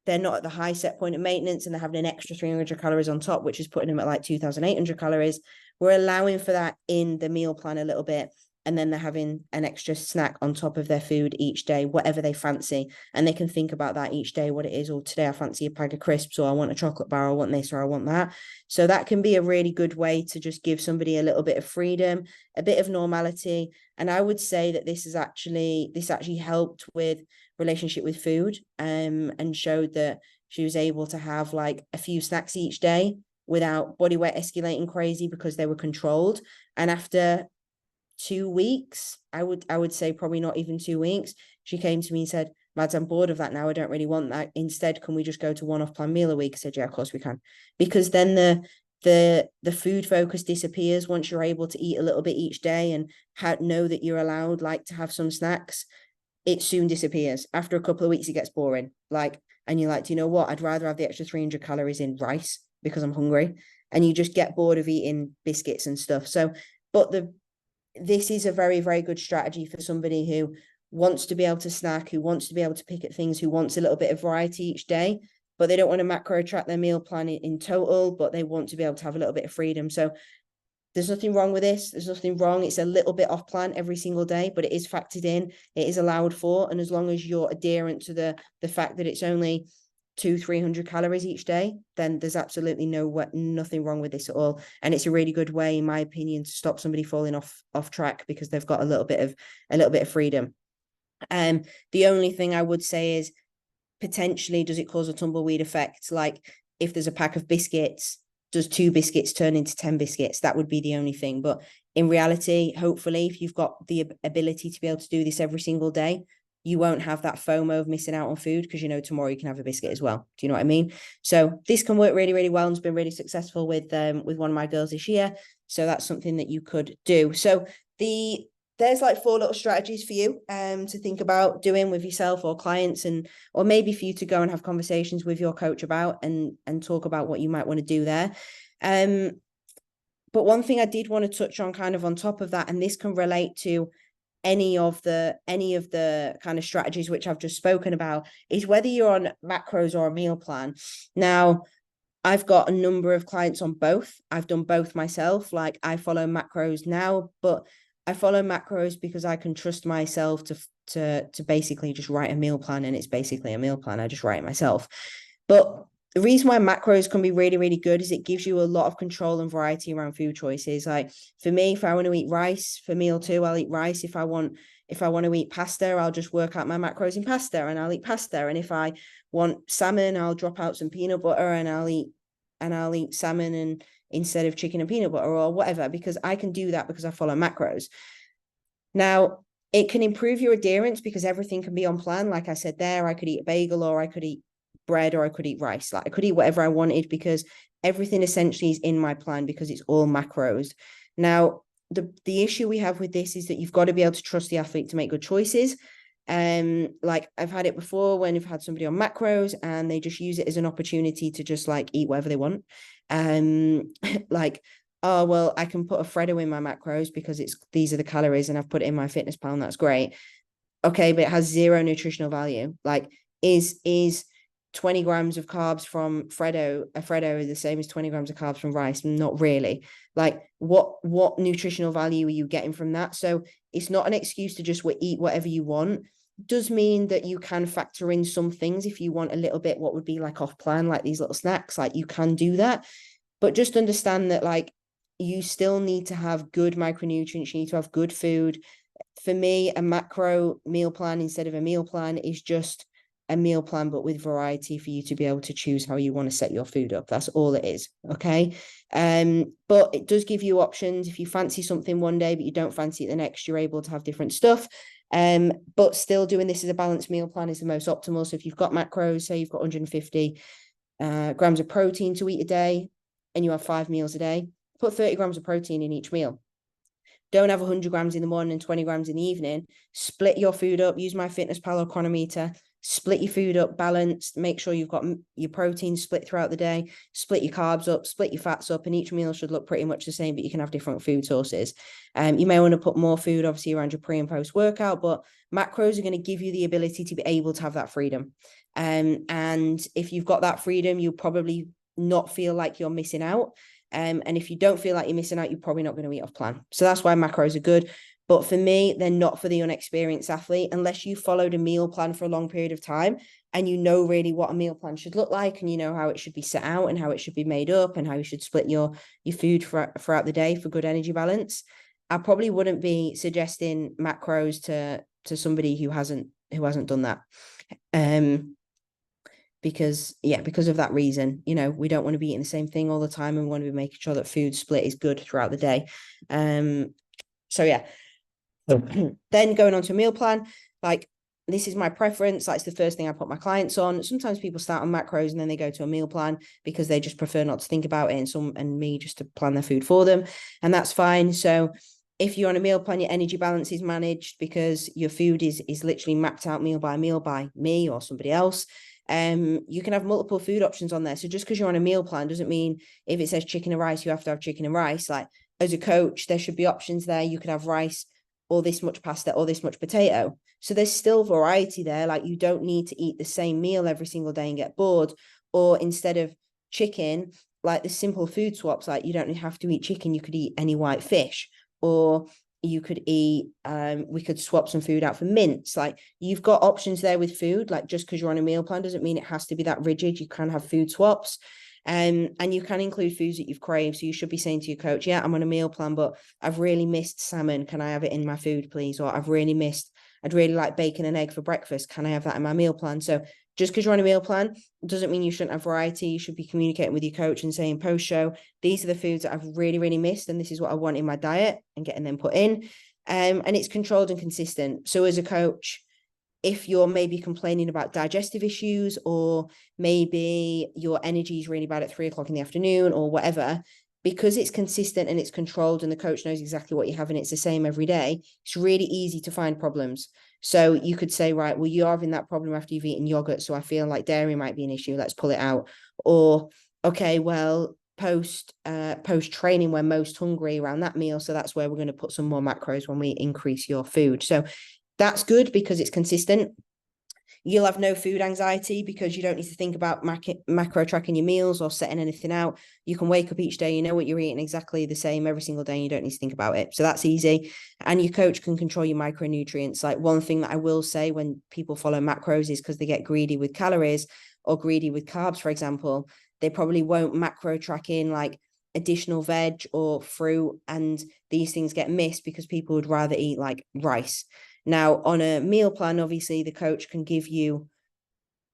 They're not at the high set point of maintenance and they're having an extra 300 calories on top, which is putting them at like 2,800 calories. We're allowing for that in the meal plan a little bit. and then they're having an extra snack on top of their food each day, whatever they fancy. And they can think about that each day, what it is. Or today I fancy a bag of crisps, or I want a chocolate bar, or I want this, or I want that. So that can be a really good way to just give somebody a little bit of freedom, a bit of normality. And I would say that this actually helped with relationship with food, and showed that she was able to have like a few snacks each day without body weight escalating crazy because they were controlled. And after 2 weeks, I would say probably not even 2 weeks, she came to me and said, Mads, I'm bored of that now. I don't really want that. Instead, can we just go to one off-plan meal a week? I said, yeah, of course we can. Because then the food focus disappears once you're able to eat a little bit each day and know that you're allowed like to have some snacks. It soon disappears. After a couple of weeks, it gets boring. Like, and you're like, do you know what? I'd rather have the extra 300 calories in rice because I'm hungry. And you just get bored of eating biscuits and stuff. So, but this is a very, very good strategy for somebody who wants to be able to snack, who wants to be able to pick at things, who wants a little bit of variety each day, but they don't want to macro track their meal plan in total, but they want to be able to have a little bit of freedom. So there's nothing wrong with this. There's nothing wrong. It's a little bit off plan every single day, but it is factored in. It is allowed for. And as long as you're adherent to the fact that it's only 200-300 calories each day, then there's absolutely nothing wrong with this at all. And it's a really good way, in my opinion, to stop somebody falling off track because they've got a little bit of freedom. The only thing I would say is potentially, does it cause a tumbleweed effect? Like if there's a pack of biscuits, does 2 biscuits turn into 10 biscuits? That would be the only thing. But in reality, hopefully, if you've got the ability to be able to do this every single day, you won't have that FOMO of missing out on food because you know tomorrow you can have a biscuit as well. Do you know what I mean? So this can work really, really well and has been really successful with one of my girls this year. So that's something that you could do. So there's like 4 little strategies for you to think about doing with yourself or clients, or maybe for you to go and have conversations with your coach about and talk about what you might want to do there. But one thing I did want to touch on kind of on top of that, and this can relate to any of the kind of strategies which I've just spoken about, is whether you're on macros or a meal plan. Now, I've got a number of clients on both. I've done both myself. Like I follow macros now, but I follow macros because I can trust myself to basically just write a meal plan, and it's basically a meal plan. I just write it myself. But the reason why macros can be really, really good is it gives you a lot of control and variety around food choices. Like for me, if I want to eat rice for meal 2, I'll eat rice. If I want to eat pasta, I'll just work out my macros in pasta and I'll eat pasta. And if I want salmon, I'll drop out some peanut butter and I'll eat salmon and instead of chicken and peanut butter or whatever, because I can do that because I follow macros. Now, it can improve your adherence because everything can be on plan. Like I said there, I could eat a bagel or I could eat bread or I could eat rice. Like I could eat whatever I wanted because everything essentially is in my plan because it's all macros. Now, the issue we have with this is that you've got to be able to trust the athlete to make good choices. Like I've had it before when I've had somebody on macros and they just use it as an opportunity to just like eat whatever they want. Like, oh, well, I can put a Freddo in my macros because these are the calories and I've put it in my fitness pal and that's great. Okay, but it has 0 nutritional value. Like is 20 grams of carbs from a Freddo is the same as 20 grams of carbs from rice? Not really. Like what nutritional value are you getting from that? So it's not an excuse to just eat whatever you want. It does mean that you can factor in some things if you want a little bit what would be like off plan, like these little snacks, like you can do that. But just understand that like you still need to have good micronutrients. You need to have good food. For me, a macro meal plan instead of a meal plan is just a meal plan, but with variety for you to be able to choose how you want to set your food up. That's all it is. Okay. But it does give you options. If you fancy something one day, but you don't fancy it the next, you're able to have different stuff. But still doing this as a balanced meal plan is the most optimal. So if you've got macros, say you've got 150 grams of protein to eat a day and you have 5 meals a day, put 30 grams of protein in each meal. Don't have 100 grams in the morning and 20 grams in the evening. Split your food up. Use my Fitness Pal or Chronometer. Split your food up, balanced. Make sure you've got your protein split throughout the day. Split your carbs up, split your fats up, and each meal should look pretty much the same, but you can have different food sources. You may want to put more food, obviously, around your pre and post workout, but macros are going to give you the ability to be able to have that freedom. And if you've got that freedom, you'll probably not feel like you're missing out. And if you don't feel like you're missing out, you're probably not going to eat off plan. So that's why macros are good. But for me, they're not for the unexperienced athlete unless you followed a meal plan for a long period of time and you know really what a meal plan should look like, and you know how it should be set out and how it should be made up and how you should split your food throughout the day for good energy balance. I probably wouldn't be suggesting macros to somebody who hasn't done that. Because of that reason, we don't want to be eating the same thing all the time, and we want to be making sure that food split is good throughout the day. So yeah. Then going on to a meal plan, like, this is my preference. That's the first thing I put my clients on. Sometimes people start on macros and then they go to a meal plan because they just prefer not to think about it, and me just to plan their food for them. And that's fine. So if you're on a meal plan, your energy balance is managed because your food is literally mapped out meal by me or somebody else. You can have multiple food options on there. So just because you're on a meal plan doesn't mean if it says chicken and rice, you have to have chicken and rice. Like, as a coach, there should be options there. You could have rice or this much pasta or this much potato. So there's still variety there. Like, you don't need to eat the same meal every single day and get bored. Or instead of chicken, like the simple food swaps, like you don't have to eat chicken. You could eat any white fish, or you could eat, we could swap some food out for mince. Like, you've got options there with food. Like, just because you're on a meal plan doesn't mean it has to be that rigid. You can have food swaps. And you can include foods that you've craved. So you should be saying to your coach, yeah, I'm on a meal plan, but I've really missed salmon. Can I have it in my food, please? Or I'd really like bacon and egg for breakfast. Can I have that in my meal plan? So just because you're on a meal plan doesn't mean you shouldn't have variety. You should be communicating with your coach and saying, post-show, these are the foods that I've really, really missed, and this is what I want in my diet, and getting them put in. And it's controlled and consistent. So as a coach, if you're maybe complaining about digestive issues, or maybe your energy is really bad at 3 o'clock in the afternoon or whatever, because it's consistent and it's controlled and the coach knows exactly what you have and it's the same every day, it's really easy to find problems. So you could say, right, well, you're having that problem after you've eaten yogurt, so I feel like dairy might be an issue. Let's pull it out. Or, okay, well, post training, we're most hungry around that meal, so that's where we're going to put some more macros when we increase your food. So that's good because it's consistent. You'll have no food anxiety because you don't need to think about macro tracking your meals or setting anything out. You can wake up each day, you know what you're eating exactly the same every single day, and you don't need to think about it. So that's easy. And your coach can control your micronutrients. Like, one thing that I will say when people follow macros is because they get greedy with calories or greedy with carbs, for example, they probably won't macro track in like additional veg or fruit, and these things get missed because people would rather eat like rice. Now, on a meal plan, obviously, the coach can give you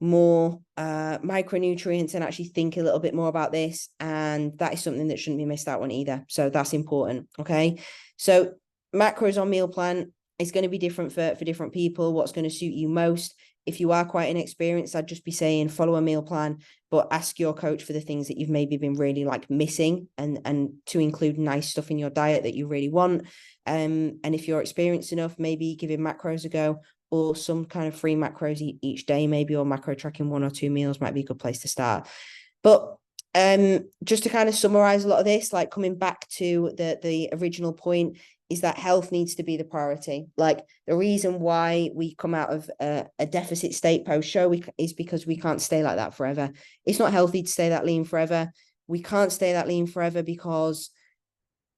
more micronutrients and actually think a little bit more about this. And that is something that shouldn't be missed out on either. So that's important. Okay. So macros on meal plan is going to be different for different people. What's going to suit you most? If you are quite inexperienced, I'd just be saying follow a meal plan, but ask your coach for the things that you've maybe been really like missing, and to include nice stuff in your diet that you really want. And if you're experienced enough, maybe giving macros a go, or some kind of free macros each day, maybe, or macro tracking 1 or 2 meals might be a good place to start. But just to kind of summarize a lot of this, like coming back to the original point, is that health needs to be the priority. Like, the reason why we come out of a deficit state post-show is because we can't stay like that forever. It's not healthy to stay that lean forever. We can't stay that lean forever because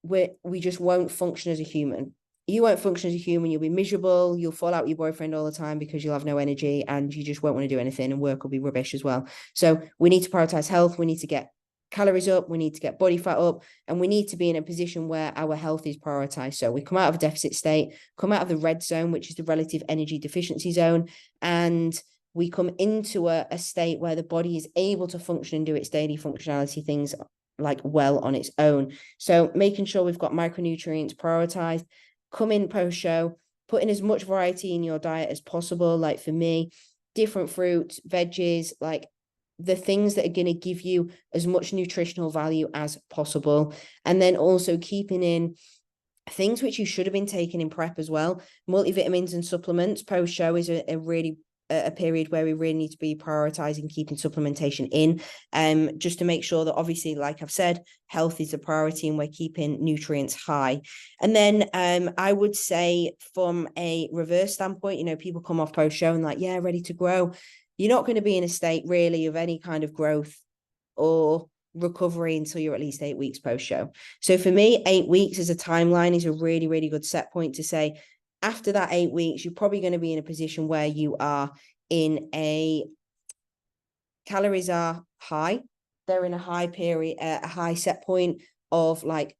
we just won't function as a human. You won't function as a human. You'll be miserable. You'll fall out with your boyfriend all the time because you'll have no energy, and you just won't want to do anything, and work will be rubbish as well. So we need to prioritize health. We need to get calories up. We need to get body fat up, and we need to be in a position where our health is prioritized. So we come out of a deficit state, come out of the red zone, which is the relative energy deficiency zone, and we come into a state where the body is able to function and do its daily functionality things like well on its own. So making sure we've got micronutrients prioritized, come in post show, put in as much variety in your diet as possible. Like, for me, different fruits, veggies, like the things that are going to give you as much nutritional value as possible. And then also keeping in things which you should have been taking in prep as well. Multivitamins and supplements post show is a really a period where we really need to be prioritizing keeping supplementation in, just to make sure that, obviously, like I've said, health is a priority and we're keeping nutrients high. And then I would say, from a reverse standpoint, people come off post show and like, yeah, ready to grow. You're not going to be in a state really of any kind of growth or recovery until you're at least 8 weeks post-show. So for me, 8 weeks as a timeline is a really, really good set point to say, after that 8 weeks, you're probably going to be in a position where you are in a calories are high. They're in a high period, a high set point of like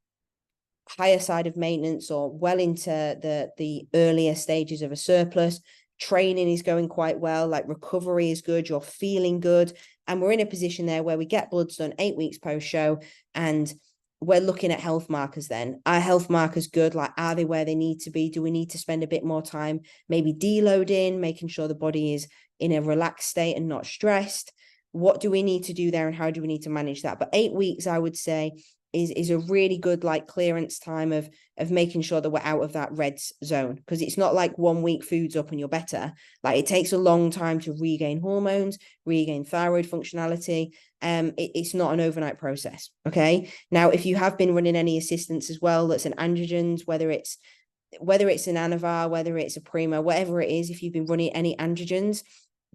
higher side of maintenance or well into the earlier stages of a surplus. Training is going quite well, like recovery is good, you're feeling good. And we're in a position there where we get bloods done 8 weeks post-show, and we're looking at health markers then. Are health markers good? Like, are they where they need to be? Do we need to spend a bit more time maybe deloading, making sure the body is in a relaxed state and not stressed? What do we need to do there, and how do we need to manage that? But 8 weeks, I would say, is a really good like clearance time of making sure that we're out of that red zone, because it's not like 1 week food's up and you're better. Like, it takes a long time to regain hormones, regain thyroid functionality. It's not an overnight process. Okay. Now, if you have been running any assistance as well, that's an androgens, whether it's an Anavar, whether it's a Prima, whatever it is, if you've been running any androgens,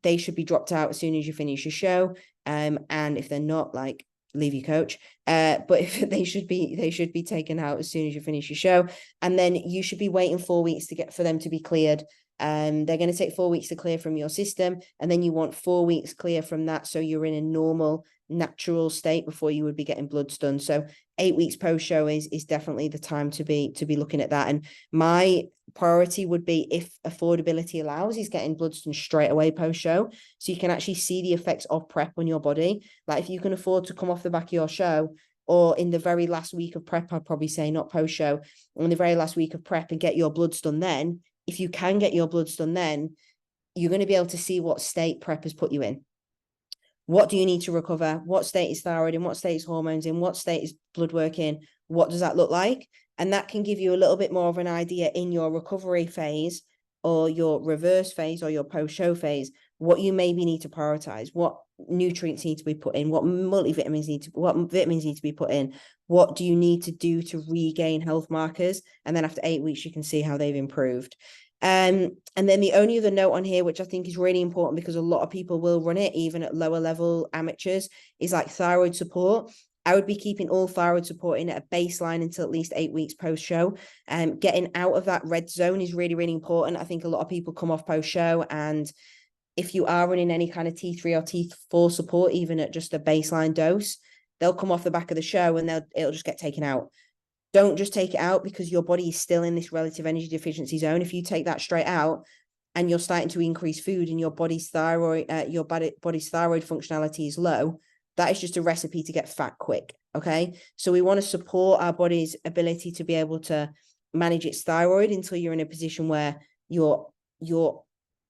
they should be dropped out as soon as you finish your show. And if they're not, like, leave your coach. But if they should be taken out as soon as you finish your show. And then you should be waiting 4 weeks for them to be cleared. They're going to take 4 weeks to clear from your system, and then you want 4 weeks clear from that, so you're in a normal, natural state before you would be getting bloods done. So 8 weeks post show is definitely the time to be looking at that. And my priority would be, if affordability allows, is getting bloods done straight away post show, so you can actually see the effects of prep on your body. Like, if you can afford to come off the back of your show, or in the very last week of prep, I'd probably say, not post show, in the very last week of prep, and get your bloods done then. If you can get your bloods done then, you're going to be able to see what state prep has put you in. What do you need to recover? What state is thyroid in? What state is hormones in? What state is blood work in? What does that look like? And that can give you a little bit more of an idea in your recovery phase, or your reverse phase, or your post-show phase, what you maybe need to prioritize, what nutrients need to be put in, what vitamins need to be put in, what do you need to do to regain health markers. And then after 8 weeks, you can see how they've improved. And then the only other note on here, which I think is really important, because a lot of people will run it even at lower level amateurs, is like thyroid support. I would be keeping all thyroid support in at a baseline until at least 8 weeks post show. Getting out of that red zone is really, really important. I think a lot of people come off post show, and if you are running any kind of T3 or T4 support, even at just a baseline dose, they'll come off the back of the show and it'll just get taken out. Don't just take it out because your body is still in this relative energy deficiency zone. If you take that straight out and you're starting to increase food and your body's thyroid functionality is low, that is just a recipe to get fat quick. Okay. So we want to support our body's ability to be able to manage its thyroid until you're in a position where your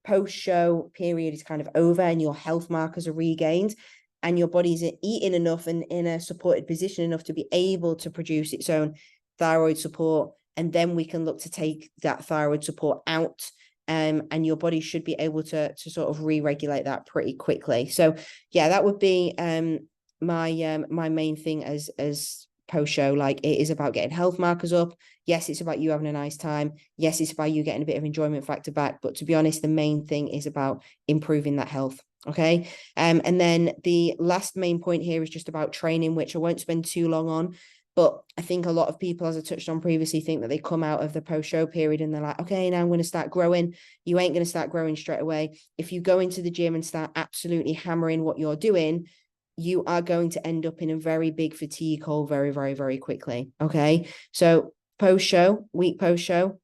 post-show period is kind of over and your health markers are regained, and your body's eating enough and in a supported position enough to be able to produce its own thyroid support. And then we can look to take that thyroid support out, and your body should be able to sort of re-regulate that pretty quickly. So yeah, that would be my main thing as post-show. Like, it is about getting health markers up. Yes, it's about you having a nice time. Yes, it's about you getting a bit of enjoyment factor back. But to be honest, the main thing is about improving that health. Okay. And then the last main point here is just about training, which I won't spend too long on. But I think a lot of people, as I touched on previously, think that they come out of the post-show period and they're like, okay, now I'm going to start growing. You ain't going to start growing straight away. If you go into the gym and start absolutely hammering what you're doing, you are going to end up in a very big fatigue hole very, very, very quickly. Okay. So week post-show,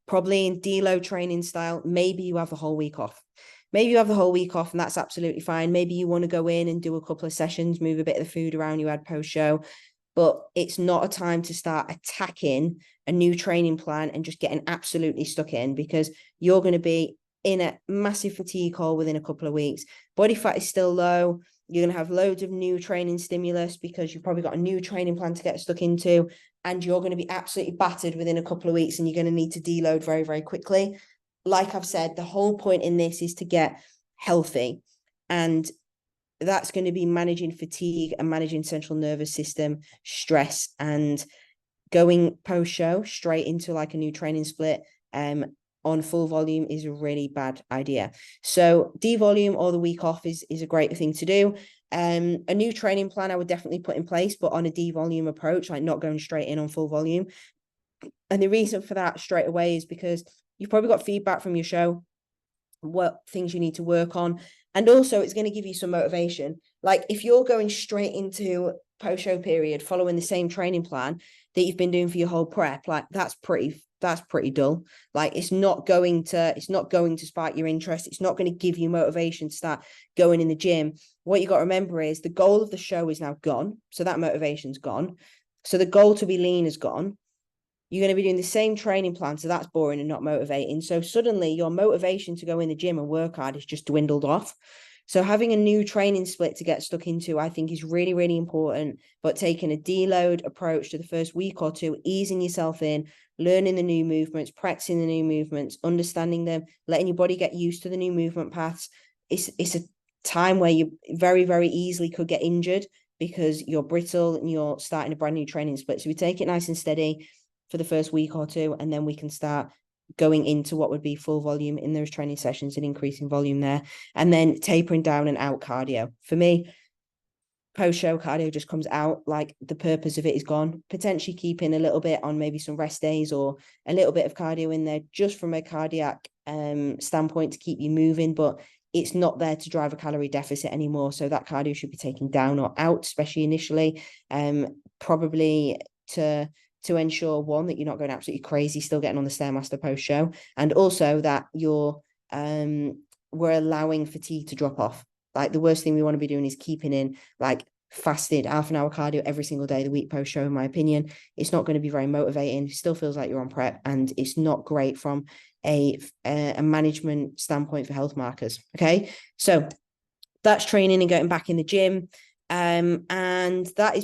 probably in deload training style, maybe you have the whole week off. Maybe you have the whole week off, and that's absolutely fine. Maybe you want to go in and do a couple of sessions, move a bit of the food around you had post-show, but it's not a time to start attacking a new training plan and just getting absolutely stuck in, because you're going to be in a massive fatigue hole within a couple of weeks. Body fat is still low. You're going to have loads of new training stimulus because you've probably got a new training plan to get stuck into, and you're going to be absolutely battered within a couple of weeks, and you're going to need to deload very, very quickly. Like I've said, the whole point in this is to get healthy, and that's going to be managing fatigue and managing central nervous system stress, and going post-show straight into like a new training split on full volume is a really bad idea. So devolume or the week off is a great thing to do. A new training plan I would definitely put in place, but on a D-volume approach, like not going straight in on full volume. And the reason for that straight away is because you've probably got feedback from your show, what things you need to work on. And also it's going to give you some motivation. Like if you're going straight into post-show period, following the same training plan that you've been doing for your whole prep, like that's pretty dull. Like it's not going to spark your interest. It's not going to give you motivation to start going in the gym. What you got to remember is the goal of the show is now gone. So that motivation's gone. So the goal to be lean is gone. You're going to be doing the same training plan. So that's boring and not motivating. So suddenly your motivation to go in the gym and work hard is just dwindled off. So having a new training split to get stuck into, I think is really, really important, but taking a deload approach to the first week or two, easing yourself in, learning the new movements, practicing the new movements, understanding them, letting your body get used to the new movement paths. It's a time where you very, very easily could get injured because you're brittle and you're starting a brand new training split. So we take it nice and steady for the first week or two, and then we can start going into what would be full volume in those training sessions and increasing volume there, and then tapering down and out cardio. For me, post-show cardio just comes out, like the purpose of it is gone. Potentially keeping a little bit on maybe some rest days or a little bit of cardio in there just from a cardiac standpoint to keep you moving, but it's not there to drive a calorie deficit anymore. So that cardio should be taken down or out, especially initially, probably to ensure, one, that you're not going absolutely crazy still getting on the Stairmaster post show, and also that we're allowing fatigue to drop off. Like the worst thing we want to be doing is keeping in like fasted half an hour cardio every single day the week post show. In my opinion, it's not going to be very motivating. It still feels like you're on prep, and it's not great from a management standpoint for health markers. Okay, so that's training and getting back in the gym, and that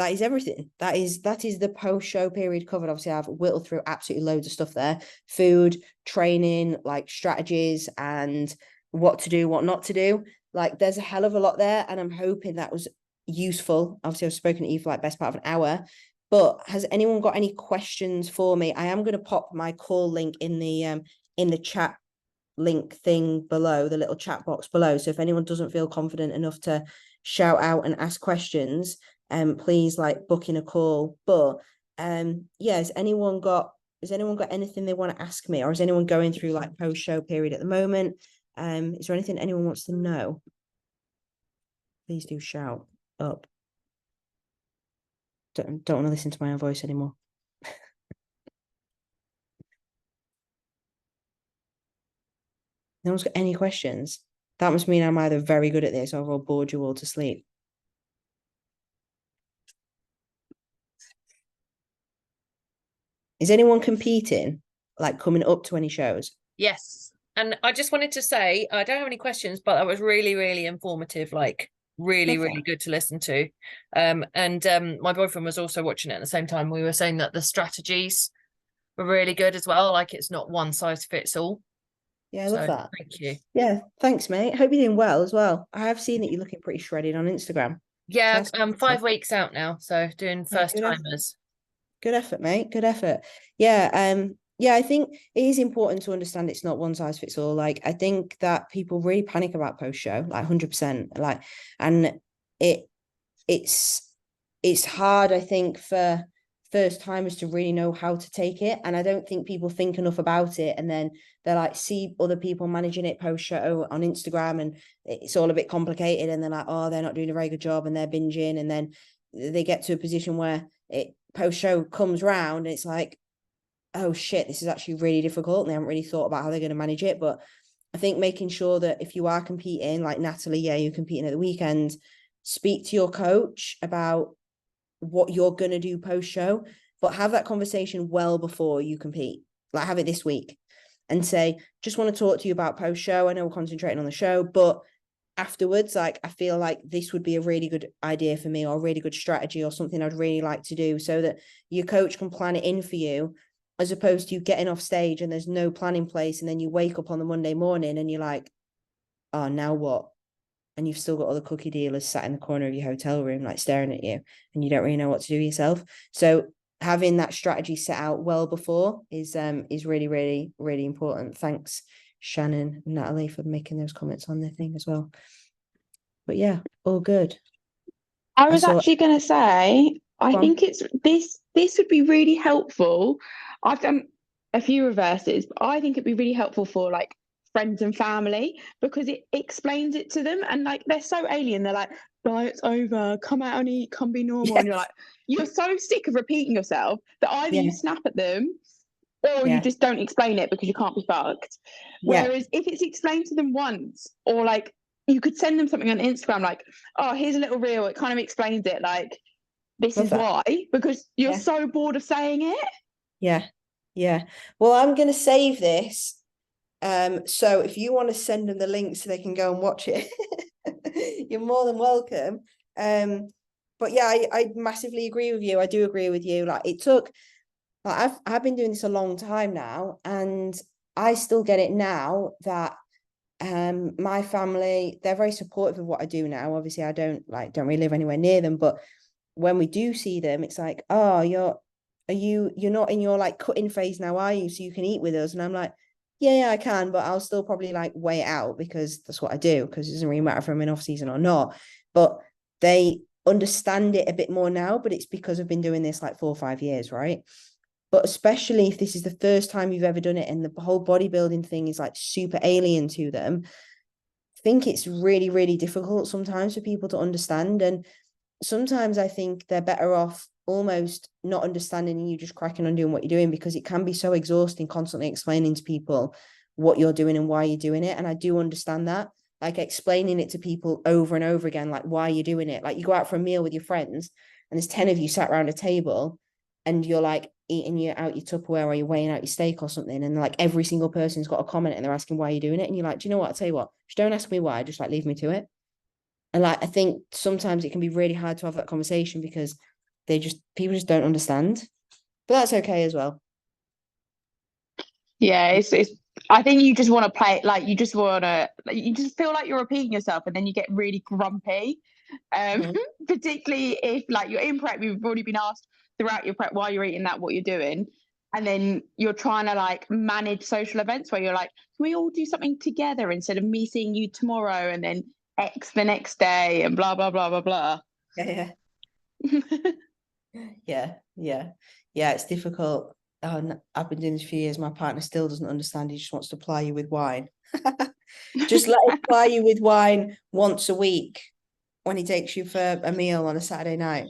is everything. That is the post-show period covered. Obviously, I've whittled through absolutely loads of stuff there. Food, training, like strategies and what to do, what not to do. Like there's a hell of a lot there, and I'm hoping that was useful. Obviously, I've spoken to you for like best part of an hour, but has anyone got any questions for me? I am going to pop my call link in the chat link thing below, the little chat box below. So if anyone doesn't feel confident enough to shout out and ask questions, please like book in a call. But yeah, has anyone got anything they want to ask me, or is anyone going through like post-show period at the moment? Is there anything anyone wants to know? Please do shout up. Don't want to listen to my own voice anymore. No one's got any questions. That must mean I'm either very good at this or I'll bored you all to sleep. Is anyone competing, like coming up to any shows? Yes. And I just wanted to say, I don't have any questions, but that was really, really informative, like really, really good to listen to. And my boyfriend was also watching it at the same time. We were saying that the strategies were really good as well. Like it's not one size fits all. Yeah, I love that. Thank you. Yeah, thanks, mate. Hope you're doing well as well. I have seen that you're looking pretty shredded on Instagram. Yeah, I'm 5 weeks out now, so doing first timers. Good effort, mate. Good effort. Yeah, yeah, I think it is important to understand it's not one size fits all. Like, I think that people really panic about post show, like 100%. Like, and it's hard, I think, for first timers to really know how to take it. And I don't think people think enough about it. And then they're like, see other people managing it post show on Instagram, and it's all a bit complicated. And they're like, oh, they're not doing a very good job, and they're binging. And then they get to a position where it post show comes round, and it's like, oh shit, this is actually really difficult. And they haven't really thought about how they're going to manage it. But I think making sure that if you are competing, like Natalie, yeah, you're competing at the weekend, speak to your coach about what you're going to do post show, but have that conversation well before you compete. Like have it this week and say, just want to talk to you about post show. I know we're concentrating on the show, but afterwards, like I feel like this would be a really good idea for me, or a really good strategy, or something I'd really like to do, so that your coach can plan it in for you, as opposed to you getting off stage and there's no plan in place, and then you wake up on the Monday morning and you're like, oh, now what? And you've still got all the cookie dealers sat in the corner of your hotel room, like staring at you, and you don't really know what to do yourself. So having that strategy set out well before is really, really, really important. Thanks, Shannon and Natalie, for making those comments on the thing as well. But yeah, all good. I was saw- actually going to say, I Go on. think it's this would be really helpful. I've done a few reverses, but I think it'd be really helpful for like friends and family because it explains it to them, and like they're so alien. They're like, diet's over, come out and eat, come be normal, and you're Yes. like, you're so sick of repeating yourself that either Yeah. you snap at them or Yeah. you just don't explain it because you can't be fucked. Yeah. Whereas if it's explained to them once, or like you could send them something on Instagram, like, oh, here's a little reel. It kind of explains it, like, this Love is that. why, because you're Yeah. so bored of saying it. Yeah. Yeah. Well, I'm going to save this. So if you want to send them the link so they can go and watch it, you're more than welcome. But yeah, I massively agree with you. I do agree with you. Like it took, like I've been doing this a long time now, and I still get it now that my family, they're very supportive of what I do now. Obviously, I don't really live anywhere near them, but when we do see them, it's like, oh, you're not in your like cutting phase now, are you? So you can eat with us. And I'm like, yeah, I can, but I'll still probably like weigh it out because that's what I do, because it doesn't really matter if I'm in off season or not. But they understand it a bit more now, but it's because I've been doing this like 4 or 5 years, right? But especially if this is the first time you've ever done it and the whole bodybuilding thing is like super alien to them, I think it's really, really difficult sometimes for people to understand. And sometimes I think they're better off almost not understanding and you just cracking on doing what you're doing, because it can be so exhausting constantly explaining to people what you're doing and why you're doing it. And I do understand that, like explaining it to people over and over again, like why you're doing it. Like you go out for a meal with your friends and there's 10 of you sat around a table and you're like eating out your Tupperware or you're weighing out your steak or something, and like every single person's got a comment and they're asking why you're doing it, and you're like, do you know what, I'll tell you what, just don't ask me why, just like leave me to it. And like I think sometimes it can be really hard to have that conversation because people just don't understand. But that's okay as well. Yeah, it's I think you just want to play, like you just feel like you're repeating yourself, and then you get really grumpy. Particularly if like you're in prep, you've already been asked throughout your prep why you're eating that, what you're doing, and then you're trying to like manage social events where you're like, can we all do something together instead of me seeing you tomorrow and then X the next day and blah blah blah blah blah. Yeah. Yeah. It's difficult. I've been doing this for a few years. My partner still doesn't understand. He just wants to ply you with wine. Just let him ply you with wine once a week when he takes you for a meal on a Saturday night.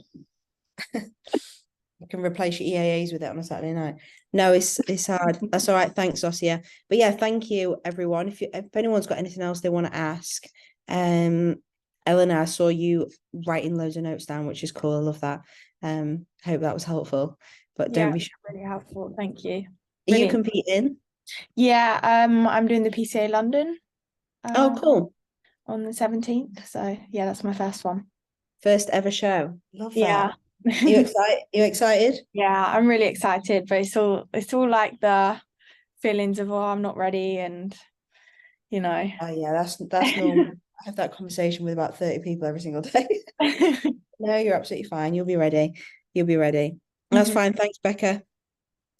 You can replace your EAAs with it on a Saturday night. No, it's hard. That's all right. Thanks, Ossia. But yeah, thank you, everyone. If anyone's got anything else they want to ask, Eleanor, I saw you writing loads of notes down, which is cool. I love that. Hope that was helpful. But don't be shy. Really helpful. Thank you. Are you competing? Yeah, I'm doing the PCA London. Oh, cool. On the 17th. So yeah, that's my first one. First ever show. Love that. Yeah. You excited? You excited? Yeah, I'm really excited, but it's all like the feelings of, oh, I'm not ready, and you know. Oh yeah, that's normal. I have that conversation with about 30 people every single day. No, you're absolutely fine. You'll be ready. That's fine. Thanks, Becca.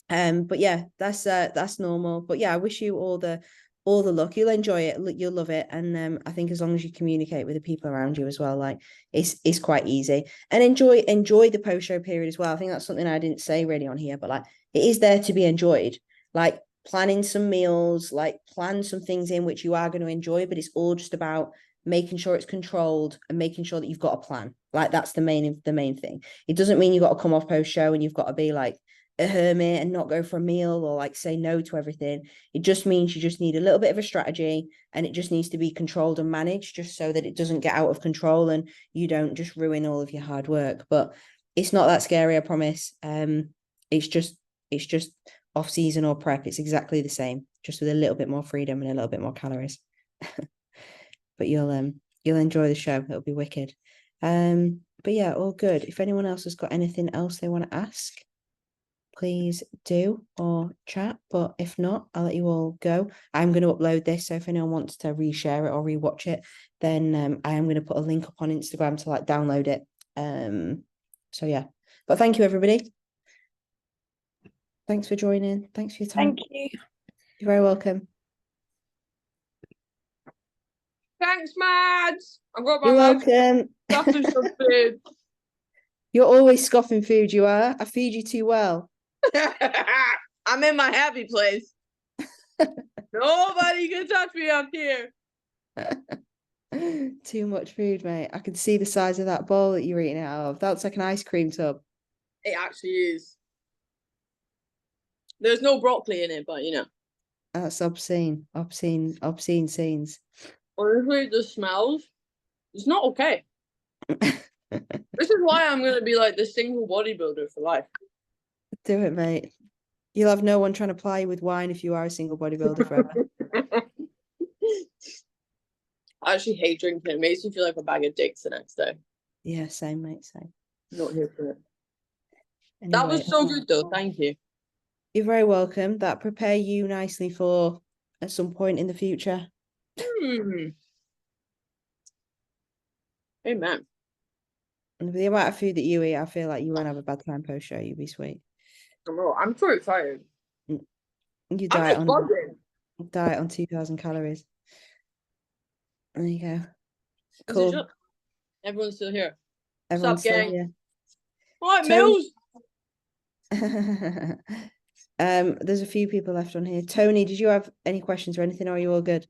But yeah, that's normal. But yeah, I wish you all the luck. You'll enjoy it. You'll love it. And I think as long as you communicate with the people around you as well, like it's quite easy. And enjoy the post-show period as well. I think that's something I didn't say really on here, but like it is there to be enjoyed. Like planning some meals, like plan some things in which you are going to enjoy, but it's all just about making sure it's controlled and making sure that you've got a plan. Like that's the main thing. It doesn't mean you've got to come off post-show and you've got to be like a hermit and not go for a meal or like say no to everything. It just means you just need a little bit of a strategy, and it just needs to be controlled and managed, just so that it doesn't get out of control and you don't just ruin all of your hard work. But it's not that scary, I promise. It's just off season or prep. It's exactly the same, just with a little bit more freedom and a little bit more calories. But you'll enjoy the show. It'll be wicked. But yeah, all good. If anyone else has got anything else they want to ask, please do, or chat. But if not, I'll let you all go. I'm going to upload this, so if anyone wants to reshare it or rewatch it, then I am going to put a link up on Instagram to like download it. So yeah, but thank you, everybody. Thanks for joining. Thanks for your time. Thank you. You're very welcome. Thanks, Mads. I've got my You're mouth welcome. stuffed with some food. You're always scoffing food, you are. I feed you too well. I'm in my happy place. Nobody can touch me up here. Too much food, mate. I can see the size of that bowl that you're eating out of. That's like an ice cream tub. It actually is. There's no broccoli in it, but you know. That's obscene. Obscene scenes. Honestly, the smells. It's not okay. This is why I'm gonna be like the single bodybuilder for life. Do it, mate. You'll have no one trying to ply you with wine if you are a single bodybuilder forever. I actually hate drinking. It makes me feel like a bag of dicks the next day. Yeah, same, mate. Same. Not here for it. That was Anyway, so good though. Thank you. you're very welcome. That prepare you nicely for at some point in the future. Amen. And with the amount of food that you eat, I feel like you won't have a bad time post show. You'll be sweet. I'm so excited. You I'm diet just on buzzing. 2,000 calories. There you go. This is Cool. it. Everyone's still here. Everyone's still gang? here. Right, Tony- Mills. There's a few people left on here. Tony, did you have any questions or anything? Or are you all good?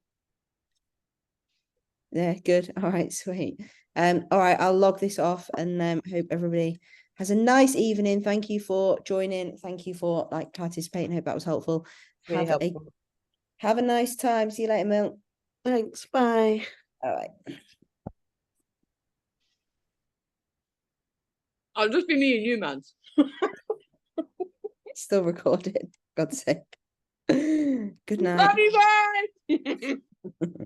Yeah, good. All right, sweet. All right, I'll log this off and hope everybody has a nice evening. Thank you for joining. Thank you for participating. Hope that was helpful. Really helpful. Have a nice time. See you later, Mil. Thanks. Bye. All right. I'll just be me and you, man. Still recorded. God's sake. Good night. Love you, bye.